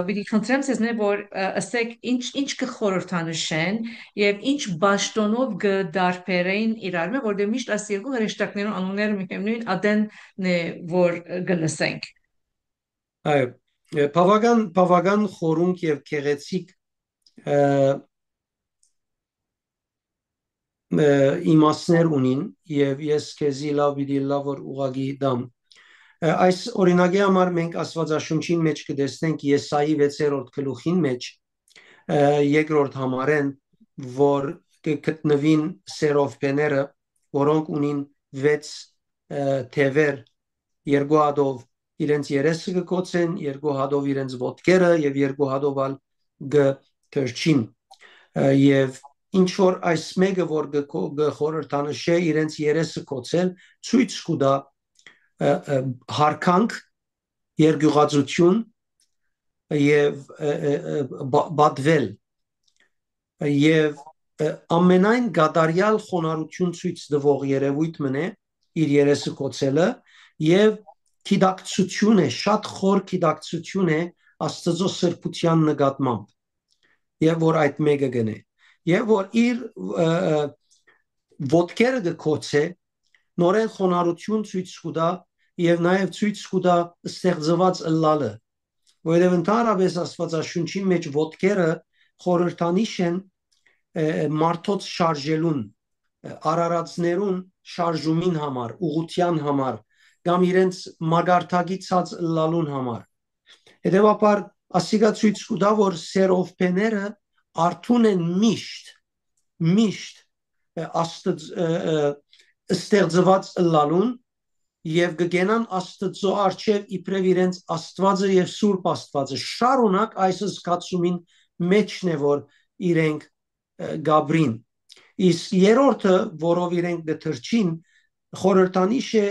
պիտի խնդրեմ ձեզ որ ըստեք ինչ կխորհրդանշեն եւ ինչ ճաշտոնով կդարբերեն իրար որտեղ միշտ այս երկու հրեշտակներուն անունները միևնույն ադեն որ գլսենք Այո բավական խորունկ եւ քեղեցիկ իմաստներ ունին եւ ես քեզի լավ պիտի լավ որ ուղագի դամ այս օրինակի համար մենք աստվածաշունչին մեջ կտեսնենք Եսայի 6-րդ գլուխին մեջ երկրորդ համարեն որ կգտնվին սերոֆեները որոնք ունին 6 թևեր երկու հատով իրենց երեսը կկոցեն երկու հատով իրենց ոտքերը եւ երկու հատով ալ գթրջին եւ ինչ որ այս մեկը որ գխորհրդանշե իրենց երեսը կոցել ցույց կուտա հարկանք երկյուղածություն եւ բադվել եւ ամենայն գադարյալ խոնարհություն ցույց տվող երևույթ մնե իր երեսը կոչելը եւ գիտակցություն է, շատ խոր գիտակցություն է Աստծո սրբության նկատմամբ եւ որ այդ մեկը գնե եւ որ իր ոտքերը կոչե նորեն խոնարհություն ցույց կտա եւ նաեւ ցույց կտա ստեղծված ըլլալը որովհետեւ ընդհանրապես Աստվածաշունչի մեջ ոտքերը խորհրդանիշ են մարդոց շարժելուն արարածներուն շարժումին համար ուղղության համար կամ իրենց մագարտագիցած լալուն համար հետեւաբար ասիգա ցույց կտա որ սերովպեները արթուն են միշտ ստեղծված լալուն եւ գգենան Աստծո արչեւ իբրև իրենց Աստվածը եւ Սուրբ Աստվածը շարունակ այս զգացումին մեջն է որ իրենք գաբրին իսկ երրորդը որով իրենք դթրչին խորհրդանիշ է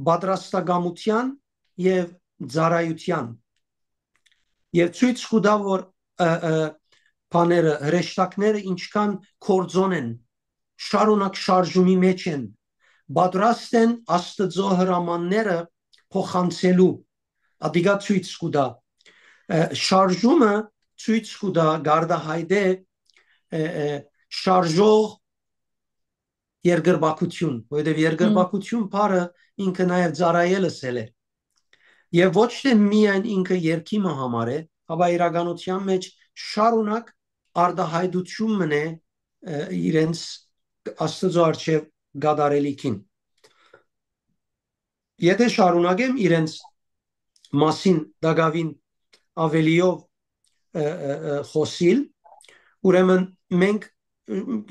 պատրաստակամության եւ ծառայության եւ ցույց կտա որ բաները հրեշտակները ինչքան կորձոն են շարունակ շարժումի մեջ են պատրաստ են Աստծո հրամանները փոխանցելու ադիգա ցույց կտա շարժումը ցույց կտա գարդահայտե շարժող երկրպագություն որովհետև երկրպագություն բառը ինքը նաև ծառայելս է եւ ոչ թե միայն ինքը երկիմը համար է ապա իրականության մեջ շարունակ արդահայտություն մնե իրենց Աստծո արչեւ գադարելիքին եթե շարունակեմ իրենց մասին դակավին ավելիով խոսիլ ուրեմն մենք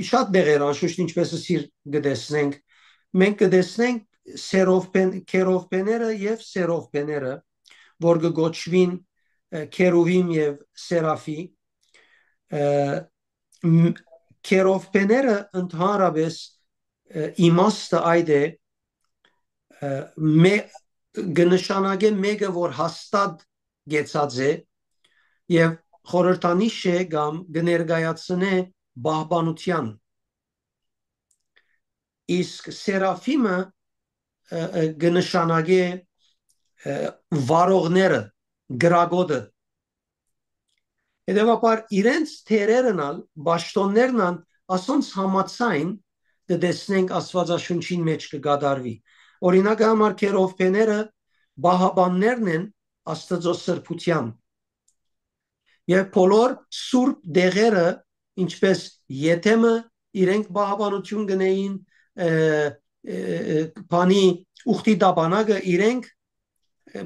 շատ դեղեր անշուշտ ինչպես սիր գտեսնենք մենք կտեսնենք քերովպեները եւ սերովպեները որ գոչվին քերուվիմ եւ սերաֆի քերովպեները ընդհանրապես իմաստը այդ է գնշանագե մեկը որ հաստատ գեցած է եւ խորհրդանիշ է կամ գներգայացնե բահբանության իսկ սերաֆիմը գնշանագե վարողները գրագոդը հետեւաբար իրենց թերերնալ ճաշտոններն ասոնց համացայն դեսնենք Աստվածաշունչին մեջ կգադարվի օրինակ համար քերովպեները բահաբաններն են Աստծո սրբության եւ բոլոր սուրբ դեղերը ինչպես եթեմը իրենք բահաբանություն գնեին բանի ուխտի դաբանագը իրենք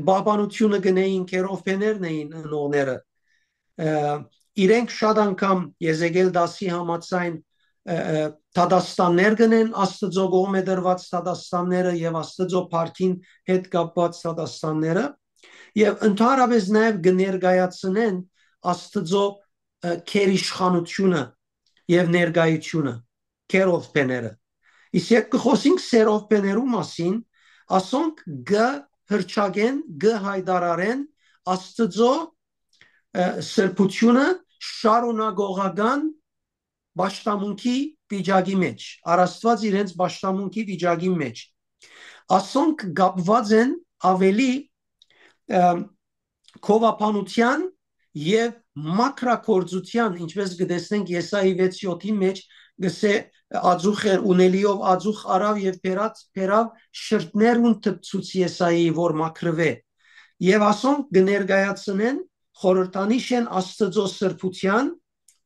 բահաբանությունը գնեին քերովպեներն էին ընողները իրենք շատ անգամ Եզեկիել 10-ի համաձայն տադաստաններ գնեն Աստծո կողմէ դրված տադաստանները եւ Աստծո փառքին հետ կապված տադաստանները եւ ընդհանրապես նաեւ կներկայացնեն Աստծո քերիշխանությունը եւ ներկայությունը քերովպեները իսկ կխոսենք սերովպեներու մասին ասոնք հրճագեն հայդարարեն Աստծո սրբությունը շարունակողական Բաշտամունքի վիճակի մեջ առաստված իրենց բաշտամունքի վիճակի մեջ ասոնք գապված են ավելի քովապանության եւ մակրակորձության ինչպես գտեսնենք Եսայի 6:7-ի մեջ գսե ածուխ ունելիով ածուխ արավ եւ փերավ շրտներուն տպցուց Եսայի որ մակրվե եւ ասոնք կներկայացնեն խորհրդանիշ են Աստծո սրբության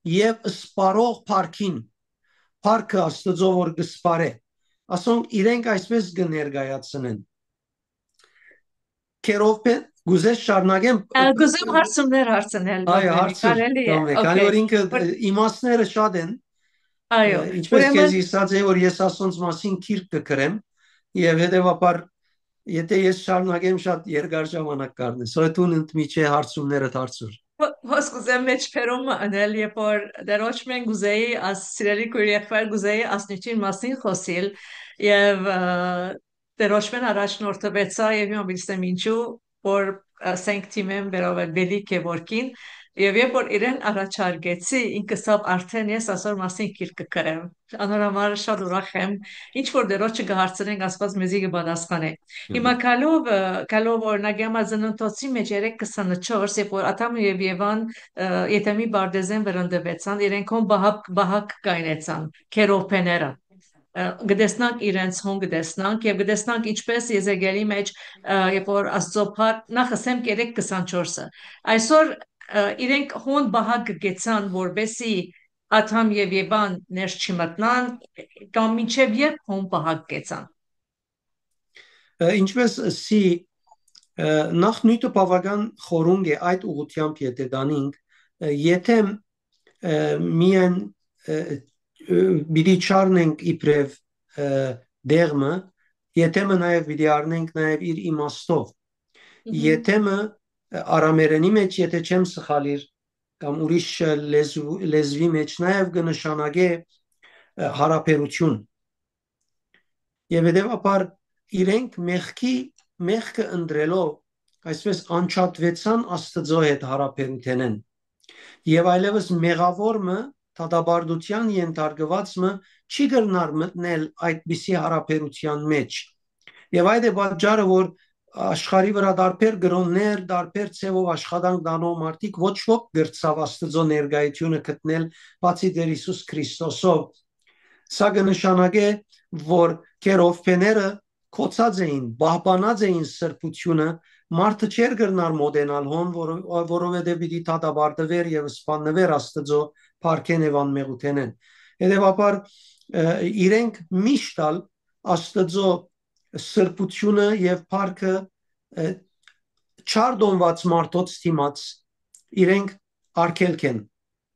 եւ սպարող փառքին փառքը Աստծո որ կսպարե ասոնք իրենք այսպես կներկայացնեն քերովպեն գուզես շարնագեմ Գուզեմ հարցումներ հարցնել այո հարցրել քանի որ ինքը իմաստները շատ են այո ինչպես քեզ իսած է որ ես ասոնց մասին քիրք կգրեմ եւ հետեւաբար եթե ես շարունակեմ շատ երկար ժամանակ կառնի սոյթուն ընդմիջե հարցումները դարձուր Հոսկուզեմ մեջ փերում անել երբ որ դերոճմեն գուզեի աս սիրելի քույրիախվար գուզեի ասնիչին մասին խոսիլ եւ դերոճմեն առաջնորդվեցա եւ հիմա միստեմ ինչու որ ասենք թիմեմ վերաբեր բելիք է որքին եւ երբ որ իրեն առաջարկեցի ինքս արդեն ես ասոր մասին քիր կկրեմ անորամար շատ ուրախ եմ ինչ որ դերոջ կհարցնենք ասված մեզի կպատասխանե հիմա կալով օրինակ ямա զննտոցի մեջ 324 երբ որ աթամ եւ Եվան Եթեմի բարդեզեն վրընդվեցան իրենքոն բահակ կայնեցան քերոփեները գտեսնանք իրենց հոն գտեսնանք եւ գտեսնանք ինչպես Եզեկիելի մեջ երբ որ Աստծոփար նախ ասեմ 3:24-ը այսօր իրենք հոն բահակ գեցան որբեսի Աթամ եւ Եվան ներս չմտնան կամ մինչեւ երբ հոն բահակ գեցան Ինչպես սի նախ նույնը բավական խորունգ է այդ ուղությամբ եթե դանինք եթե միան բիդի չառնենք իբրև դեղմը եթե մը նաև բիդի առնենք նաև իր իմաստով եթե մը արամերենի մեջ եթե չեմ սխալիր կամ ուրիշ լեզվի մեջ նաև կնշանակե հարաբերություն եւ հետեւաբար իրենք մեղքը ընտրելով այսպես անչափվեցան Աստծո հետ հարաբերութենեն եւ այլևս մեղավորը դատաբարդության ենթարկվածը չի գտնար մտնել այդպիսի հարաբերության մեջ եւ այդ է պատճառը որ աշխարհի վրա դարբեր գրոններ դարբեր ցևով աշխատանք դանող մարդիկ ոչ ոք գրծավ Աստծո ներկայությունը գտնել բացի Տեր Հիսուս Քրիստոսով սա կնշանակե որ քերովպեները կոծած էին բահբանած էին սրբությունը մարդը չեր գրնար մոդենալ հոն որովհետև պիտի դատաբարտվեր եւ սպաննվեր Աստծո Փարքեն եւ անմեղութենեն հետեւաբար իրենք միշտալ Աստծո սրբությունը եւ Փարքը չարդոնված մարդոց թիմած իրենք արգելք են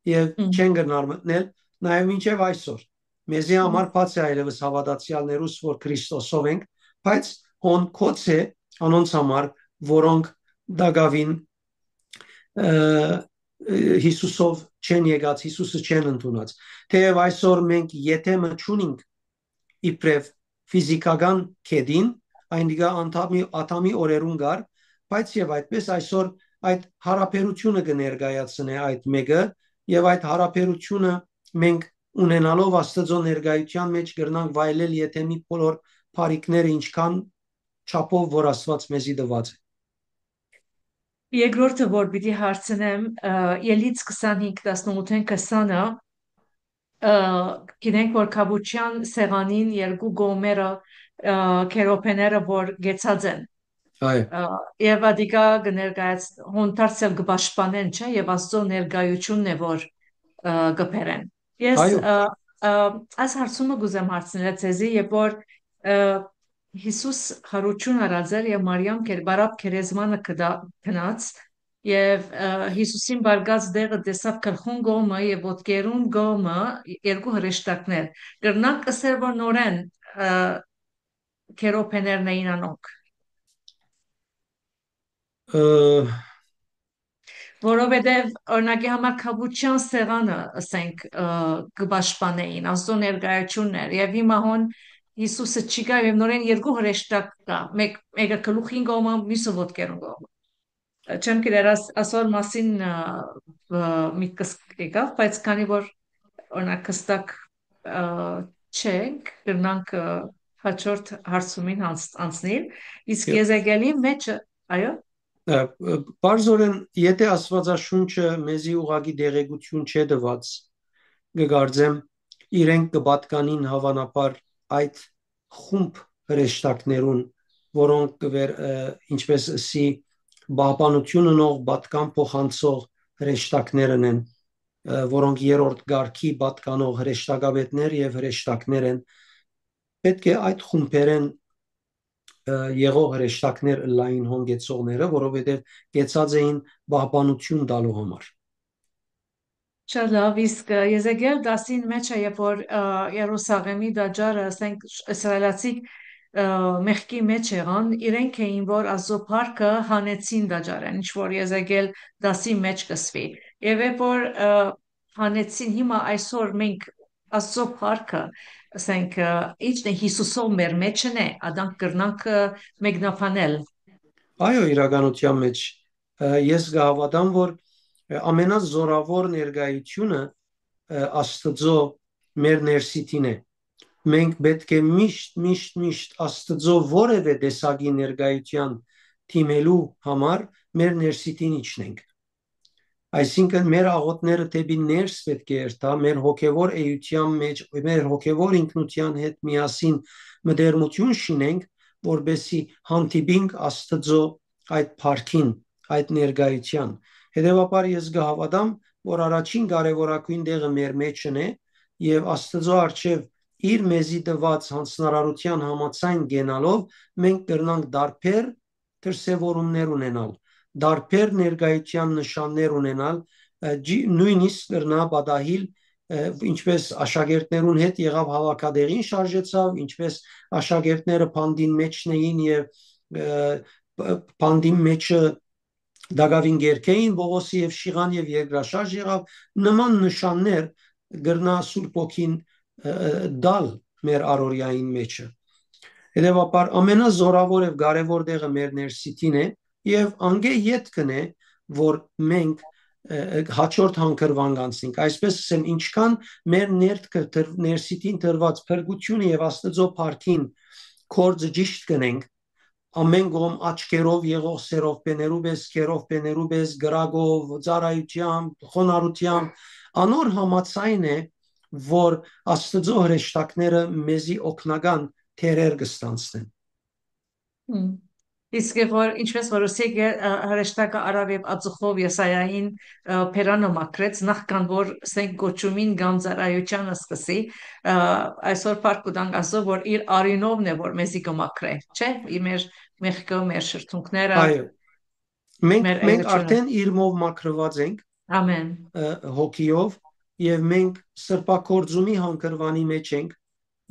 եւ չեն գրնար մտնել նաեւ մինչեւ այսօր մեզի համար բաց է այլևս հավատացյալներուս որ Քրիստոսով ենք բայց հոն կոց է անոնց համար որոնք դագավին Հիսուսով չեն եկած Հիսուսը չեն ընդունած թեև այսօր մենք եթե մը չունենք իբրև ֆիզիկական կեդին այնիգա ատամի օրերուն գար բայց եւ այդպես այսօր այդ հարաբերությունը կներկայացնե այդ մեկը եւ այդ հարաբերությունը մենք ունենալով Աստծո ներկայության մեջ կրնանք վայելել եթե մի բոլոր բարիկները ինչքան չափով որ Աստված մեզի տված է Երկրորդը որ պիտի հարցնեմ ելից 25:18-ին 20-ը գիտենք որ Քաբուչյան սեղանին երկու գոմերը քերոփեները որ գեցած են եւ ադիկա կներկայաց հոնտարցել կպաշտպանեն չէ եւ Աստծո ներկայությունն է որ կփերեն ես այս հարցումը գուզեմ հարցնել ցեզի երբ որ Հիսուս հարություն արածել եւ Մարիամ բարապ քերեզմանը գնաց եւ Հիսուսին բարգած դեղը տեսավ գլխուն գոմը եւ ոտքերուն գոմը երկու հրեշտակներ կրնանք ասել որ նորեն քերոփեներն էին անոնք որովհետև օրինակի համար Քաբուչյան սեղանը ասենք կպաշտպանեին Աստծո ներկայությունն էր եւ հիմա հոն Հիսուսը չի գա եւ նորեն երկու հրեշտակ կա մեկը գլուխին գոմը մյուսը ոտքերուն գոմը չեմ գիտեր ասոր մասին միտքս եկավ բայց քանի որ օրինակ հստակ չենք կրնանք հաջորդ հարցումին անցնել իսկ Եզեկիելի մեջը այո Բարձորեն եթե Աստվածաշունչը մեզի ուղագի դեղեցություն չէ տված կգարձեմ իրենք կպատկանին հավանաբար այդ խումբ հրեշտակներուն որոնք ինչպես սի բահբանություն ունող պատկան փոխանցող հրեշտակներն են որոնք երրորդ գարքի պատկանող հրեշտակաբետներ եւ հրեշտակներ են պետք է այդ խումբերեն եղող հրեշտակներ լայն հոնգեցողները որովհետեւ գեցած էին բահբանություն տալու համար Շատ լավ, իսկ Եզեկիել 10-ին մեջ է, երբ որ Երուսաղեմի դաջարը, ասենք իսրայելացիք մեղքի մեջ եղան, իրենք էին, որ Աստծո փառքը հանեցին դաջարեն, ինչ որ Եզեկիել 10-ի մեջ կսվի։ Եվ երբ որ հանեցին հիմա այսօր մենք Աստծո փառքը, ասենք ինչն է Հիսուսով մեր մեջն է, ադանք կրնանք մեկնաբանել։ Այո, իրականության մեջ ես գահավատամ, որ ամենազորավոր ներկայությունը Աստծո մեր ներսիտին է։ Մենք պետք է միշտ Աստծո որևէ տեսակի ներկայության թիմելու համար մեր ներսիտին իջնենք։ Այսինքն մեր աղոթները դեպի ներս պետք է երթա, մեր հոգևոր էության մեջ, մեր հոգևոր ինքնության հետ միասին մտերմություն շինենք, որբեսի հանդիպինք Աստծո այդ փառքին, այդ ներկայության։ Հետևաբար ես կհավատամ, որ առաջին կարևորագույն տեղը մեր մեջն է եւ Աստծո արչեւ իր մեզի տված հանձնարարության համաձայն գենալով մենք կրնանք դարբեր դրսևորումներ ունենալ, դարբեր ներկայության նշաններ ունենալ, նույնիսկ կրնա պատահիլ ինչպես աշակերտներուն հետ եղավ հավաքադեղին շարժեցավ, ինչպես աշակերտները բանդին մեջն էին եւ բանդին մեջը դակավին գերքեին Բողոսի եւ Շիղան եւ երկրաշարժ եղավ, նման նշաններ գրնա Սուրբ Օքին դալ մեր առօրյային մեջը։ Հետևաբար ամենազորավոր եւ կարեւոր տեղը մեր ներսիտին է եւ անգե յետքն է, որ մենք հաջորդ հանգրվանք անցնենք, այսպես ասեմ, ինչքան մեր ներսիտին դրված փրկությունը եւ Աստծո փառքին կորձը ճիշտ կնենք, ամեն կողմ աչքերով եղող սերով բեներուբես, քերով բեներուբես, գրագով, ծառայությամբ, խոնարհությամբ, անոր համաձայն է, որ Աստծո հրեշտակները մեզի օգնական թերեր կստանցնեն։ Իսկ որ ինչպես որ ասեք հրեշտակը արավ ածխով Եսայային փերանը մակրեց նախքան որ սենք գոչումին կամ ծառայությանը սկսի այսօր парք կտանք ասո որ իր արինովն է որ մեզի կմակրե չէ մեր մեղքը մեր շրթունքները այո մենք արդեն իրմով մակրված ենք ամեն հոգիով եւ մենք սրբակորձումի հանգրվանի մեջ ենք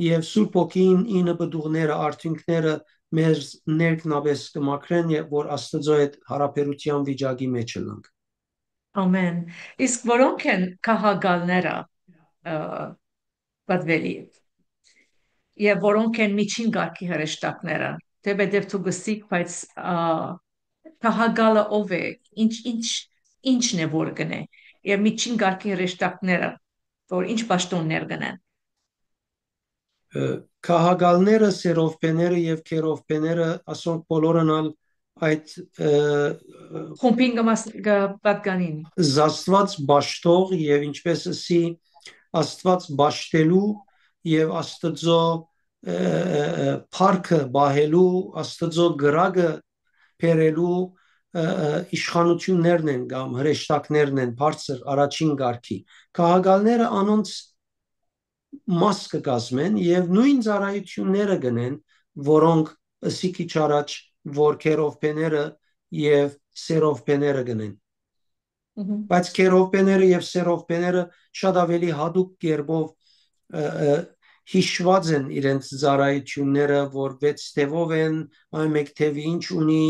եւ Սուրբ Օքին ինը բդուղները արդյունքները մեր ներքնաբես կմակրեն եւ որ Աստծո հետ հարաբերության վիճակի մեջ ենք ամեն իսկ որոնք են քահագալները պատվելի եւ որոնք են միջին գարկի հրեշտակները դե բեդև դու գսիկ բայց քահագալը ով է ինչն է որ գնե եւ միջին գարկի հրեշտակները որ ինչ պաշտոններ գնեն քահագալները սերովբեները եւ քերովբեները ասոնք բոլորնալ այդ խումբին պատկանին զաստված ճաշտող եւ ինչպես ասի Աստված ճաշտելու եւ Աստծո փառքը բահելու Աստծո գրագը բերելու իշխանություններն են կամ հրեշտակներն են բարձր առաջին գարկի քահագալները անոնց մաս կկազմեն եւ նույն ծառայությունները գնեն, որոնք ըսի քիչ առաջ որ քերովբեները եւ սերովբեները գնեն։ Բայց քերովբեները եւ սերովբեները շատ ավելի հadoop կերպով հիշված են իրենց ծառայությունները, որ 6 թևով են, այն մեկ թևի ինչ ունի,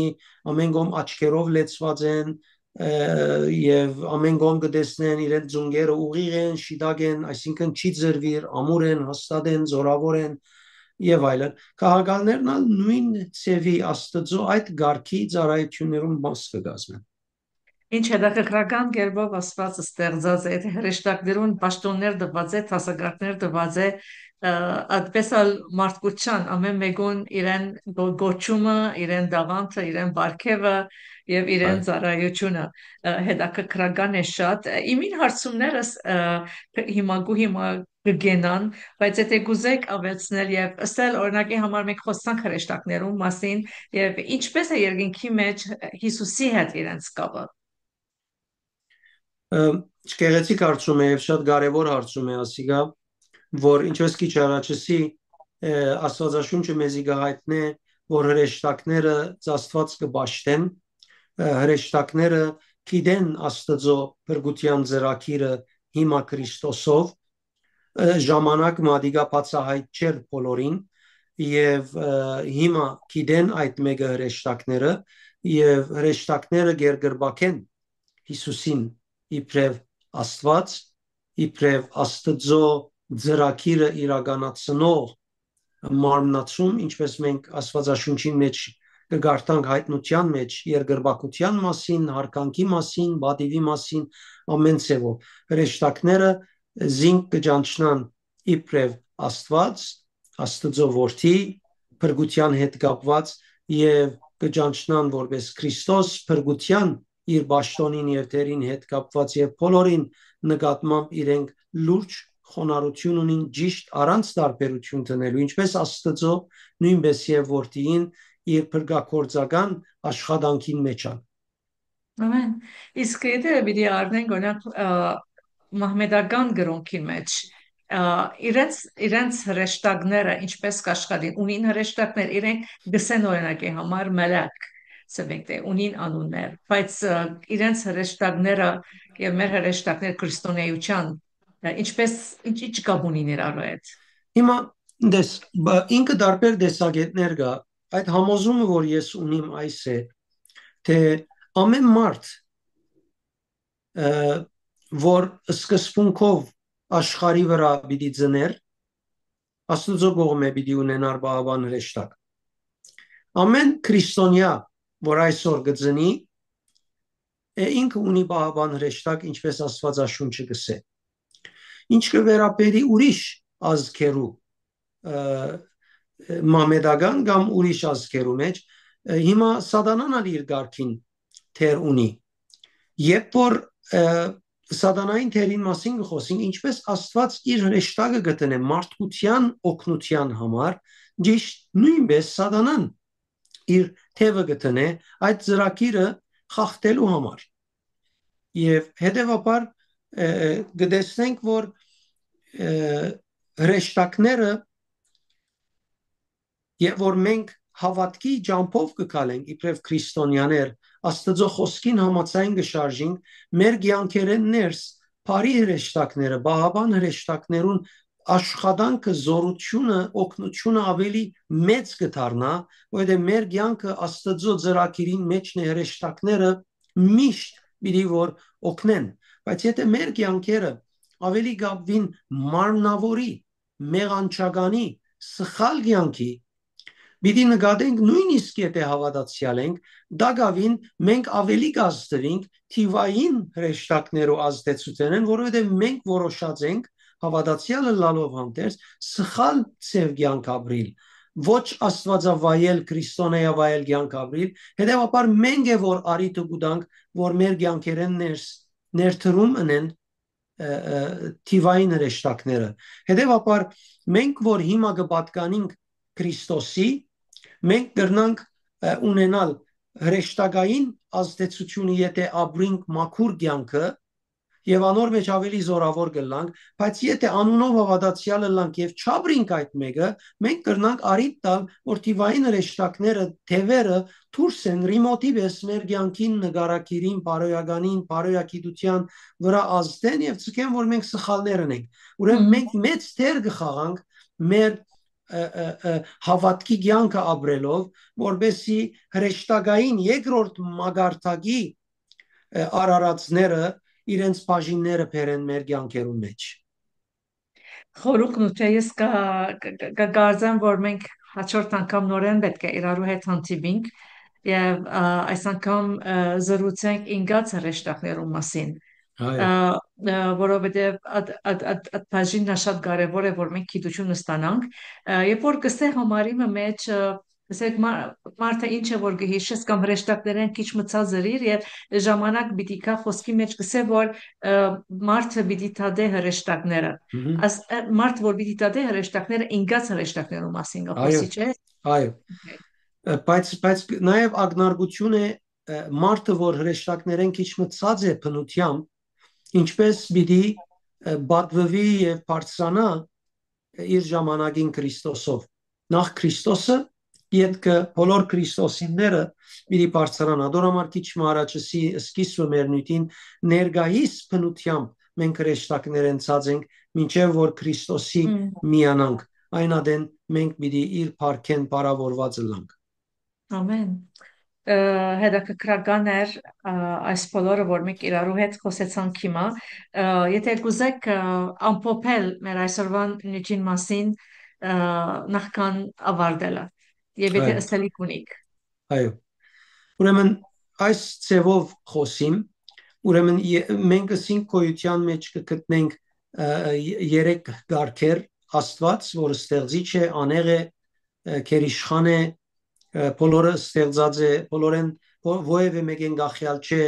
ամեն կողմ աչքերով լեցված են եւ ամեն կողմ կտեսնեն իրենց ձունգերը ուղիղ են, շիտակ են, այսինքն չի ձրվիր, ամուր են, հաստատ են, զորավոր են եւ այլն։ Քահագալներն ալ նույն ծևի Աստծո այդ գարքի ծառայություններում մաս կգազմեն։ Ինչ հետաքրքրական կերպով Աստված ստեղծած է հրեշտակներուն պաշտոններ տված է, հասակակներ տված է այդպես ալ մարդկության ամեն մեկուն իրեն գոչումը, իրեն դավանքը, իրեն բարգևը եւ իրեն ծառայությունը հետաքրքրական է շատ իմին հարցումներս հիմա կգենան բայց եթե գուզեք ավելցնել եւ ըստել օրինակի համար մենք խոսանք հրեշտակներուն մասին եւ ինչպես է երկինքի մեջ Հիսուսի հետ իրենց կապը Գեղեցիկ հարցում է եւ շատ կարեւոր հարցում է ասիգա որ ինչպես քիչ առաջի Աստվածաշունչը մեզի գահիտնե որ հրեշտակները Աստված կբաշխեն հրեշտակները գիտեն Աստծո փրկության ծրագիրը հիմա Քրիստոսով ժամանակ մադիգա բացահայտ չէր բոլորին եւ հիմա գիտեն այդ մեկը հրեշտակները եւ հրեշտակները գերգրբակեն Հիսուսին իբրև Աստված իբրև Աստծո ծրագիրը իրականացնող մարմնացում ինչպես մենք Աստվածաշունչին մեջ կգարտանք հայտնության մեջ երկրպագության մասին, հարկանքի մասին, բադիվի մասին, ամեն ցևով հրեշտակները զինք կճանչնան իբրև Աստված, Աստծո որդի, փրկության հետ կապված եւ կճանչնան որպես Քրիստոս փրկության իր ճշտոնին եւ դերին հետ կապված եւ բոլորին նկատմամբ իրենք լուրջ խոնարհություն ունին ճիշտ առանց տարբերություն տնելու ինչպես Աստծո նույնպես եւ որդին իր փրկակորձական աշխատանքին մեջ ան Ամեն։ Իսկ եթե պիտի առնենք օրինակ մահմեդական գրոնքի մեջ իրենց հրեշտակները ինչպես կաշխատին ունին հրեշտակներ իրենք գսեն օրինակի համար մելակ սեվենք դե ունին անուններ բայց իրենց հրեշտակները եւ մեր հրեշտակներ քրիստոնեության ինչպես ինչ կապ ունին իրար հետ հիմա դες ինքը դարբեր դեսագետներ կա այդ համոզումը որ ես ունիմ այս է թե ամեն մարդ որ սկզբունքով աշխարի վրա պիտի ծներ Աստուծո կողմէ պիտի ունենար բավական հրեշտակ ամեն քրիստոնյա որ այսօր կծնի ինքը ունի բավական հրեշտակ ինչպես Աստվածաշունչը գսե ինչ կվերապերի ուրիշ ազգերու մամեդական կամ ուրիշ ազգերու մեջ հիմա սատանան ալ իր գարքին թեր ունի երբ որ սատանային թերին մասին խոսենք ինչպես Աստված իր հրեշտակը գտնե մարդկության օգնության համար ճիշտ նույնպես սատանան իր թևը գտնե այդ ծրագիրը խախտելու համար եւ հետեւաբար գտեսնենք որ հրեշտակները եւ որ մենք հավատքի ջամփով կգալենք իբրև քրիստոնյաներ Աստծո խոսքին համաձայն կշարժենք մեր ցանկերեն ներս բարի հրեշտակները բահաբան հրեշտակներուն աշխատանքը զորությունը օգնությունը ավելի մեծ կդառնա որովհետեւ մեր ցանկը Աստծո ծրագիրին մեջն է հրեշտակները միշտ պիտի որ օգնեն բայց եթե մեր ցանկերը ավելի գաբվին մարմնավորի մեղանչականի սխալ ցանկի Պիտի նկատենք նույնիսկ եթե հավատացյալ ենք, դակավին մենք ավելի կազդվենք թիվային հրեշտակներով ազդեցությունեն, որովհետև մենք որոշած ենք հավատացյալը լալով հանդերձ սխալ ծև կյանք ապրիլ, ոչ աստվածավայել քրիստոնեավայել կյանք ապրիլ, հետևաբար մենք է որ արիտը կուտանք, որ մեր կյանքերեն ներդրում ընեն թիվային հրեշտակները։ Հետևաբար մենք որ հիմա կպատկանենք Քրիստոսի մենք կրնանք ունենալ հրեշտակային ազդեցությունը եթե ապրենք մաքուր կյանքը եւ անոր մեջ ավելի զորավոր կլանք բայց եթե անունով հավատացյալը լանք եւ չաբրինք այդ մեկը մենք կրնանք արիտ տալ որ թիվային հրեշտակները թևերը դուրս են ռիմոտի պես մեր կյանքին նկարակիրին բարոյականին բարոյակիտության վրա ազդեն եւ ցկեն որ մենք սխալներ ենք ուրեմն մենք մեծ թեր կխաղանք մեր հավատքի կյանքը ապրելով որբեսի հրեշտակային երկրորդ մագարտակի արարածները իրենց բաժինները բերեն մեր կյանքերում մեջ խորուկն ու թե ես կգարձեմ որ մենք հաջորդ անգամ նորեն պետք է իրարու հետ հանդիպենք եւ այս անգամ զրուցենք ինգած հրեշտակներու մասին այո որովհետև այդ բաժինը շատ կարևոր է որ մենք գիտություն ստանանք երբ որ կստե համարիմը մեջ ասեք մարդը ինչ է որ գհիշես կամ հրեշտակներեն քիչ մցածրիր եւ ժամանակ պիտի կա խոսքի մեջ կսե որ մարդը պիտի տադե հրեշտակները as մարդ որ պիտի տադե հրեշտակները ինգած հրեշտակներու մասին կխոսի չէ այո բայց նաեւ ագնարգություն է մարդը որ հրեշտակներեն քիչ մցած է բնությամբ ինչպես պիտի բադվվի եւ բարձրանա իր ժամանակին Քրիստոսով նախ Քրիստոսը յետքը բոլոր քրիստոսինները պիտի բարձրանա դորամար քիչ մարաճսի սկիզբը մեր նույնին ներգայիս բնությամբ մենք հրեշտակներ ընծածենք մինչեւ որ Քրիստոսի միանանք այն ադեն մենք պիտի իր փառքեն բարավորված լանք ամեն հետաքրքրական էր այս բոլորը որ մենք իրարու հետ խոսեցանք հիմա եթե կուզեք ամփոփել մեր այսօրվան նյութին մասին նախքան ավարտելը եւ եթե ըստելիք ունիք Այո։ Ուրեմն այս ցևով խոսիմ, ուրեմն մենք ասինք գոյության մեջ կգտնենք երեք գարքեր. Աստված, որը ստեղծիչ է, անեղ է, քերիշխան է, բոլորը ստեղծած է, բոլորեն ովևէ մեկեն գախյալ չէ,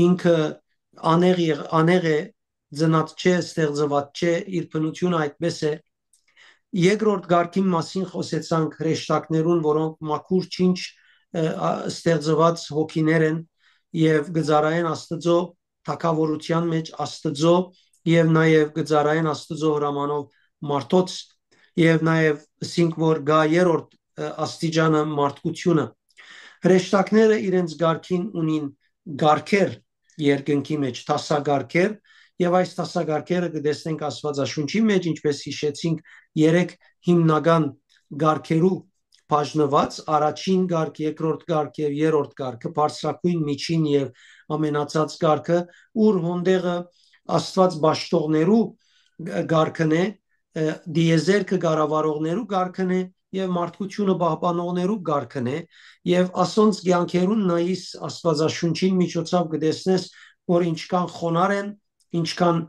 ինքը անեղ է, ծնած չէ, ստեղծված չէ, իր բնությունը այդպես է։ Երկրորդ գարքի մասին խոսեցանք հրեշտակներուն, որոնք մաքուր չինչ ստեղծված հոգիներ են եւ գծարային Աստծո թակավորության մեջ Աստծո եւ նաեւ գծարային Աստծո հրամանով մարդոց եւ նաեւ ասինք որ գա երրորդ աստիճանը մարդկությունը հրեշտակները իրենց գարքին ունին գարքեր երկնքի մեջ տասագարքեր եւ այս տասագարքերը կտեսնենք Աստվածաշունչի մեջ ինչպես հիշեցինք երեք հիմնական գարքերու բաժնված առաջին գարք, երկրորդ գարք եւ երրորդ գարքը, բարձրակույն, միջին եւ ամենացած գարքը, ուր հոնդեղը Աստված ճաշտողներու գարքն է, դիեզերքը գարավարողներու գարքն է եւ մարդկությունը պահպանողներու գարքն է եւ ասոնց ցանկերուն նայիս Աստվածաշունչին միջոցով կտեսնես որ ինչքան խոնար են, ինչքան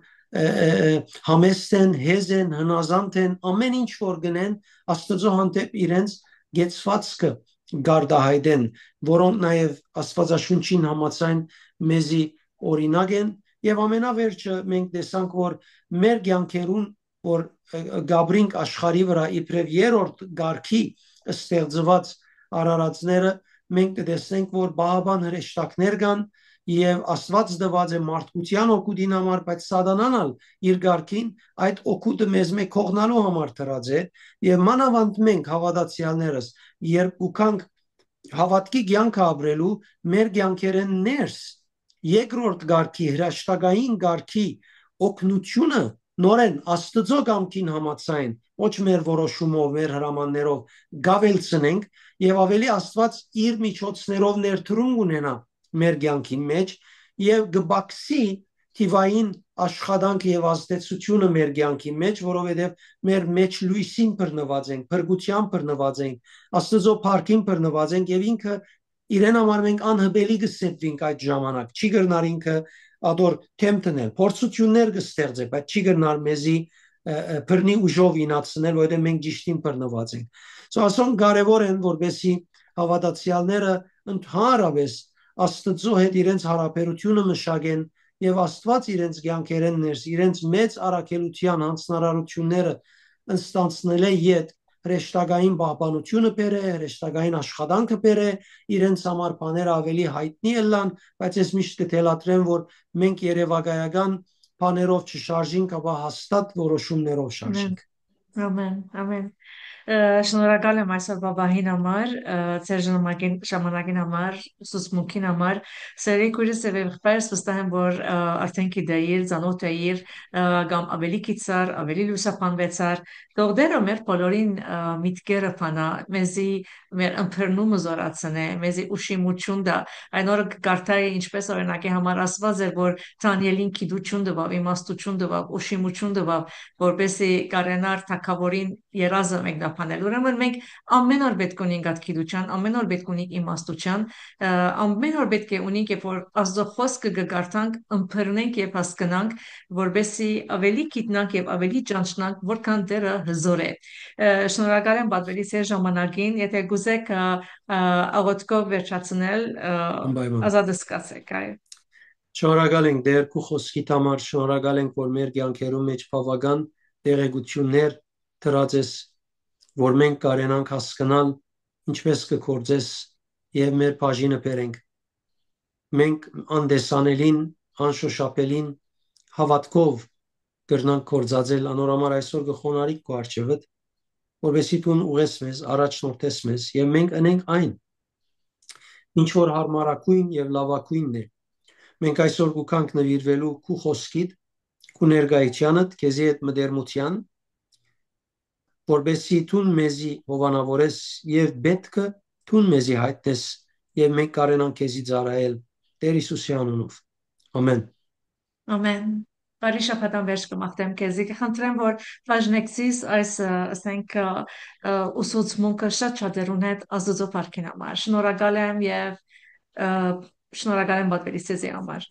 համեստ են, հեզ են, հնազանդ են, ամեն ինչ որ գնեն Աստծո հանդեպ իրենց գեցվածքը գարդահայտեն, որոնք նաև Աստվածաշունչին համաձայն մեզի օրինակ են եւ ամենավերջը մենք տեսանք որ մեր կյանքերուն որ գաբրինք աշխարհի վրա իբրև երրորդ գարքի ստեղծված արարածները մենք կտեսնենք որ բահաբան հրեշտակներ կան եւ Աստված դված է մարդկության օգուտին համար, բայց սատանան իր գարքին այդ օգուտը մեզ մեկ կողնալու համար դրած է եւ մանավանդ մենք հավատացյալներս երբ ուքանք հավատքի կյանք ապրելու մեր կյանքերեն ներս երկրորդ գարքի հրաշտակային գարքի օգնությունը նորեն Աստծո կամքին համաձայն ոչ մեր որոշումով մեր հրամաններով գավելցնենք եւ ավելի Աստված իր միջոցներով ներդրում ունենա մեր կյանքին մեջ եւ գբաքսի թիվային աշխատանք եւ ազդեցությունը մեր կյանքի մեջ, որովհետեւ մեր մեջ լույսին բռնված ենք, փրկության բռնված ենք, Աստծո փառքին բռնված ենք եւ ինքը իրեն համար մենք անհբելի կսեփվենք այդ ժամանակ։ Չի գնար ինքը ադոր թեմտնել, փորձություններ կստեղծե, բայց չի գնար մեզի բռնի ուժով ինացնել, որովհետեւ մենք ճիշտին բռնված ենք։ Ասոն կարեւոր են, որբեսի հավատացյալները ընդհանրապես Աստծո հետ իրենց հարաբերությունը մշակեն եւ Աստված իրենց կյանքերեն ներս իրենց մեծ առաքելության հանձնարարությունները ինստանցնել է իդ հրեշտակային պահպանությունը բերե, հրեշտակային աշխատանքը բերե, իրենց համար բաները ավելի հայտնի ելան, բայց ես միշտ կթելադրեմ, որ մենք երևակայական բաներով չշարժենք, ապա հաստատ որոշումներով շարժենք։ Ամեն, ամեն։ Շնորհակալ եմ այսօրվա բահին համար, ձեր ժամանակին համար, սուսմունքին համար։ Սերի քույրս եւ եղբայրս վստահ եմ, որ արդեն գիտեիր, ծանոթ էիր, կամ ավելի քիծար, ավելի լուսապանվեցար։ Թող դերը մեր բոլորին միտքերը փանա, մեզի մեր ըմբռնումը զորացնե, մեզի ուշիմություն դա։ Այն օրը կարդայի ինչպես օրինակի համար ասված էր, որ Դանիելին գիտություն տվավ, իմաստություն տվավ, ուշիմություն տվավ, որպեսզի կարենար թագավորին երազը մեկնաբանել։ Ուրեմն մենք ամեն օր պետք ունենք այդ գիտության, ամեն օր պետք ունենք իմաստության, ամեն օր պետք է ունենք, երբ որ Աստծո խոսքը կգարտանք, ըմբռնենք եւ հասկանանք, որպեսզի ավելի գիտնանք եւ ավելի ճանչնանք, որքան դերը հզոր է։ Շնորհակալ եմ պատվելի ձեր ժամանակին, եթե գուզեք աղոթքով վերջացնել, Անպայման։ ազատ սկացեք, այո։ Շնորհակալ ենք դեր քու խոսքիդ համար, շնորհակալ ենք որ մեր կյանքերում մեջ բավական տեղեկություններ դրած ես, որ մենք կարենանք հասկանալ ինչպես կկործես եւ մեր բաժինը բերենք։ Մենք անդեսանելին, անշոշափելին հավատքով կրնանք կործածել անորամար այսօր գխոնարիկ քո արչեվդ, որովհետեւ դու ուղես մեզ, առաջնորդես մեզ եւ մենք անենք այն ինչ որ հարմարակույն եւ լավակույնն է։ Մենք այսօր կուքանք նվիրվելու քու խոսքիդ, քու ներկայությանդ, քեզի հետ մդերմության, որբեսի դու մեզի հովանավորես եւ պետքը դու մեզի հայտնես եւ մենք կարենանք քեզի ծառայել Տեր Հիսուսի անունով։ Ամեն։ Ամեն։ Բարի շաբաթան վերջ կմաղթեմ քեզի։ Կխնդրեմ, որ բաժնեկցիս այս, ասենք, ուսուցմունքը շատ շատերուն հետ Աստծո փառքին համար։ Շնորհակալ եմ եւ ը, շնորհակալ եմ Բադվելիս ցեզի համար։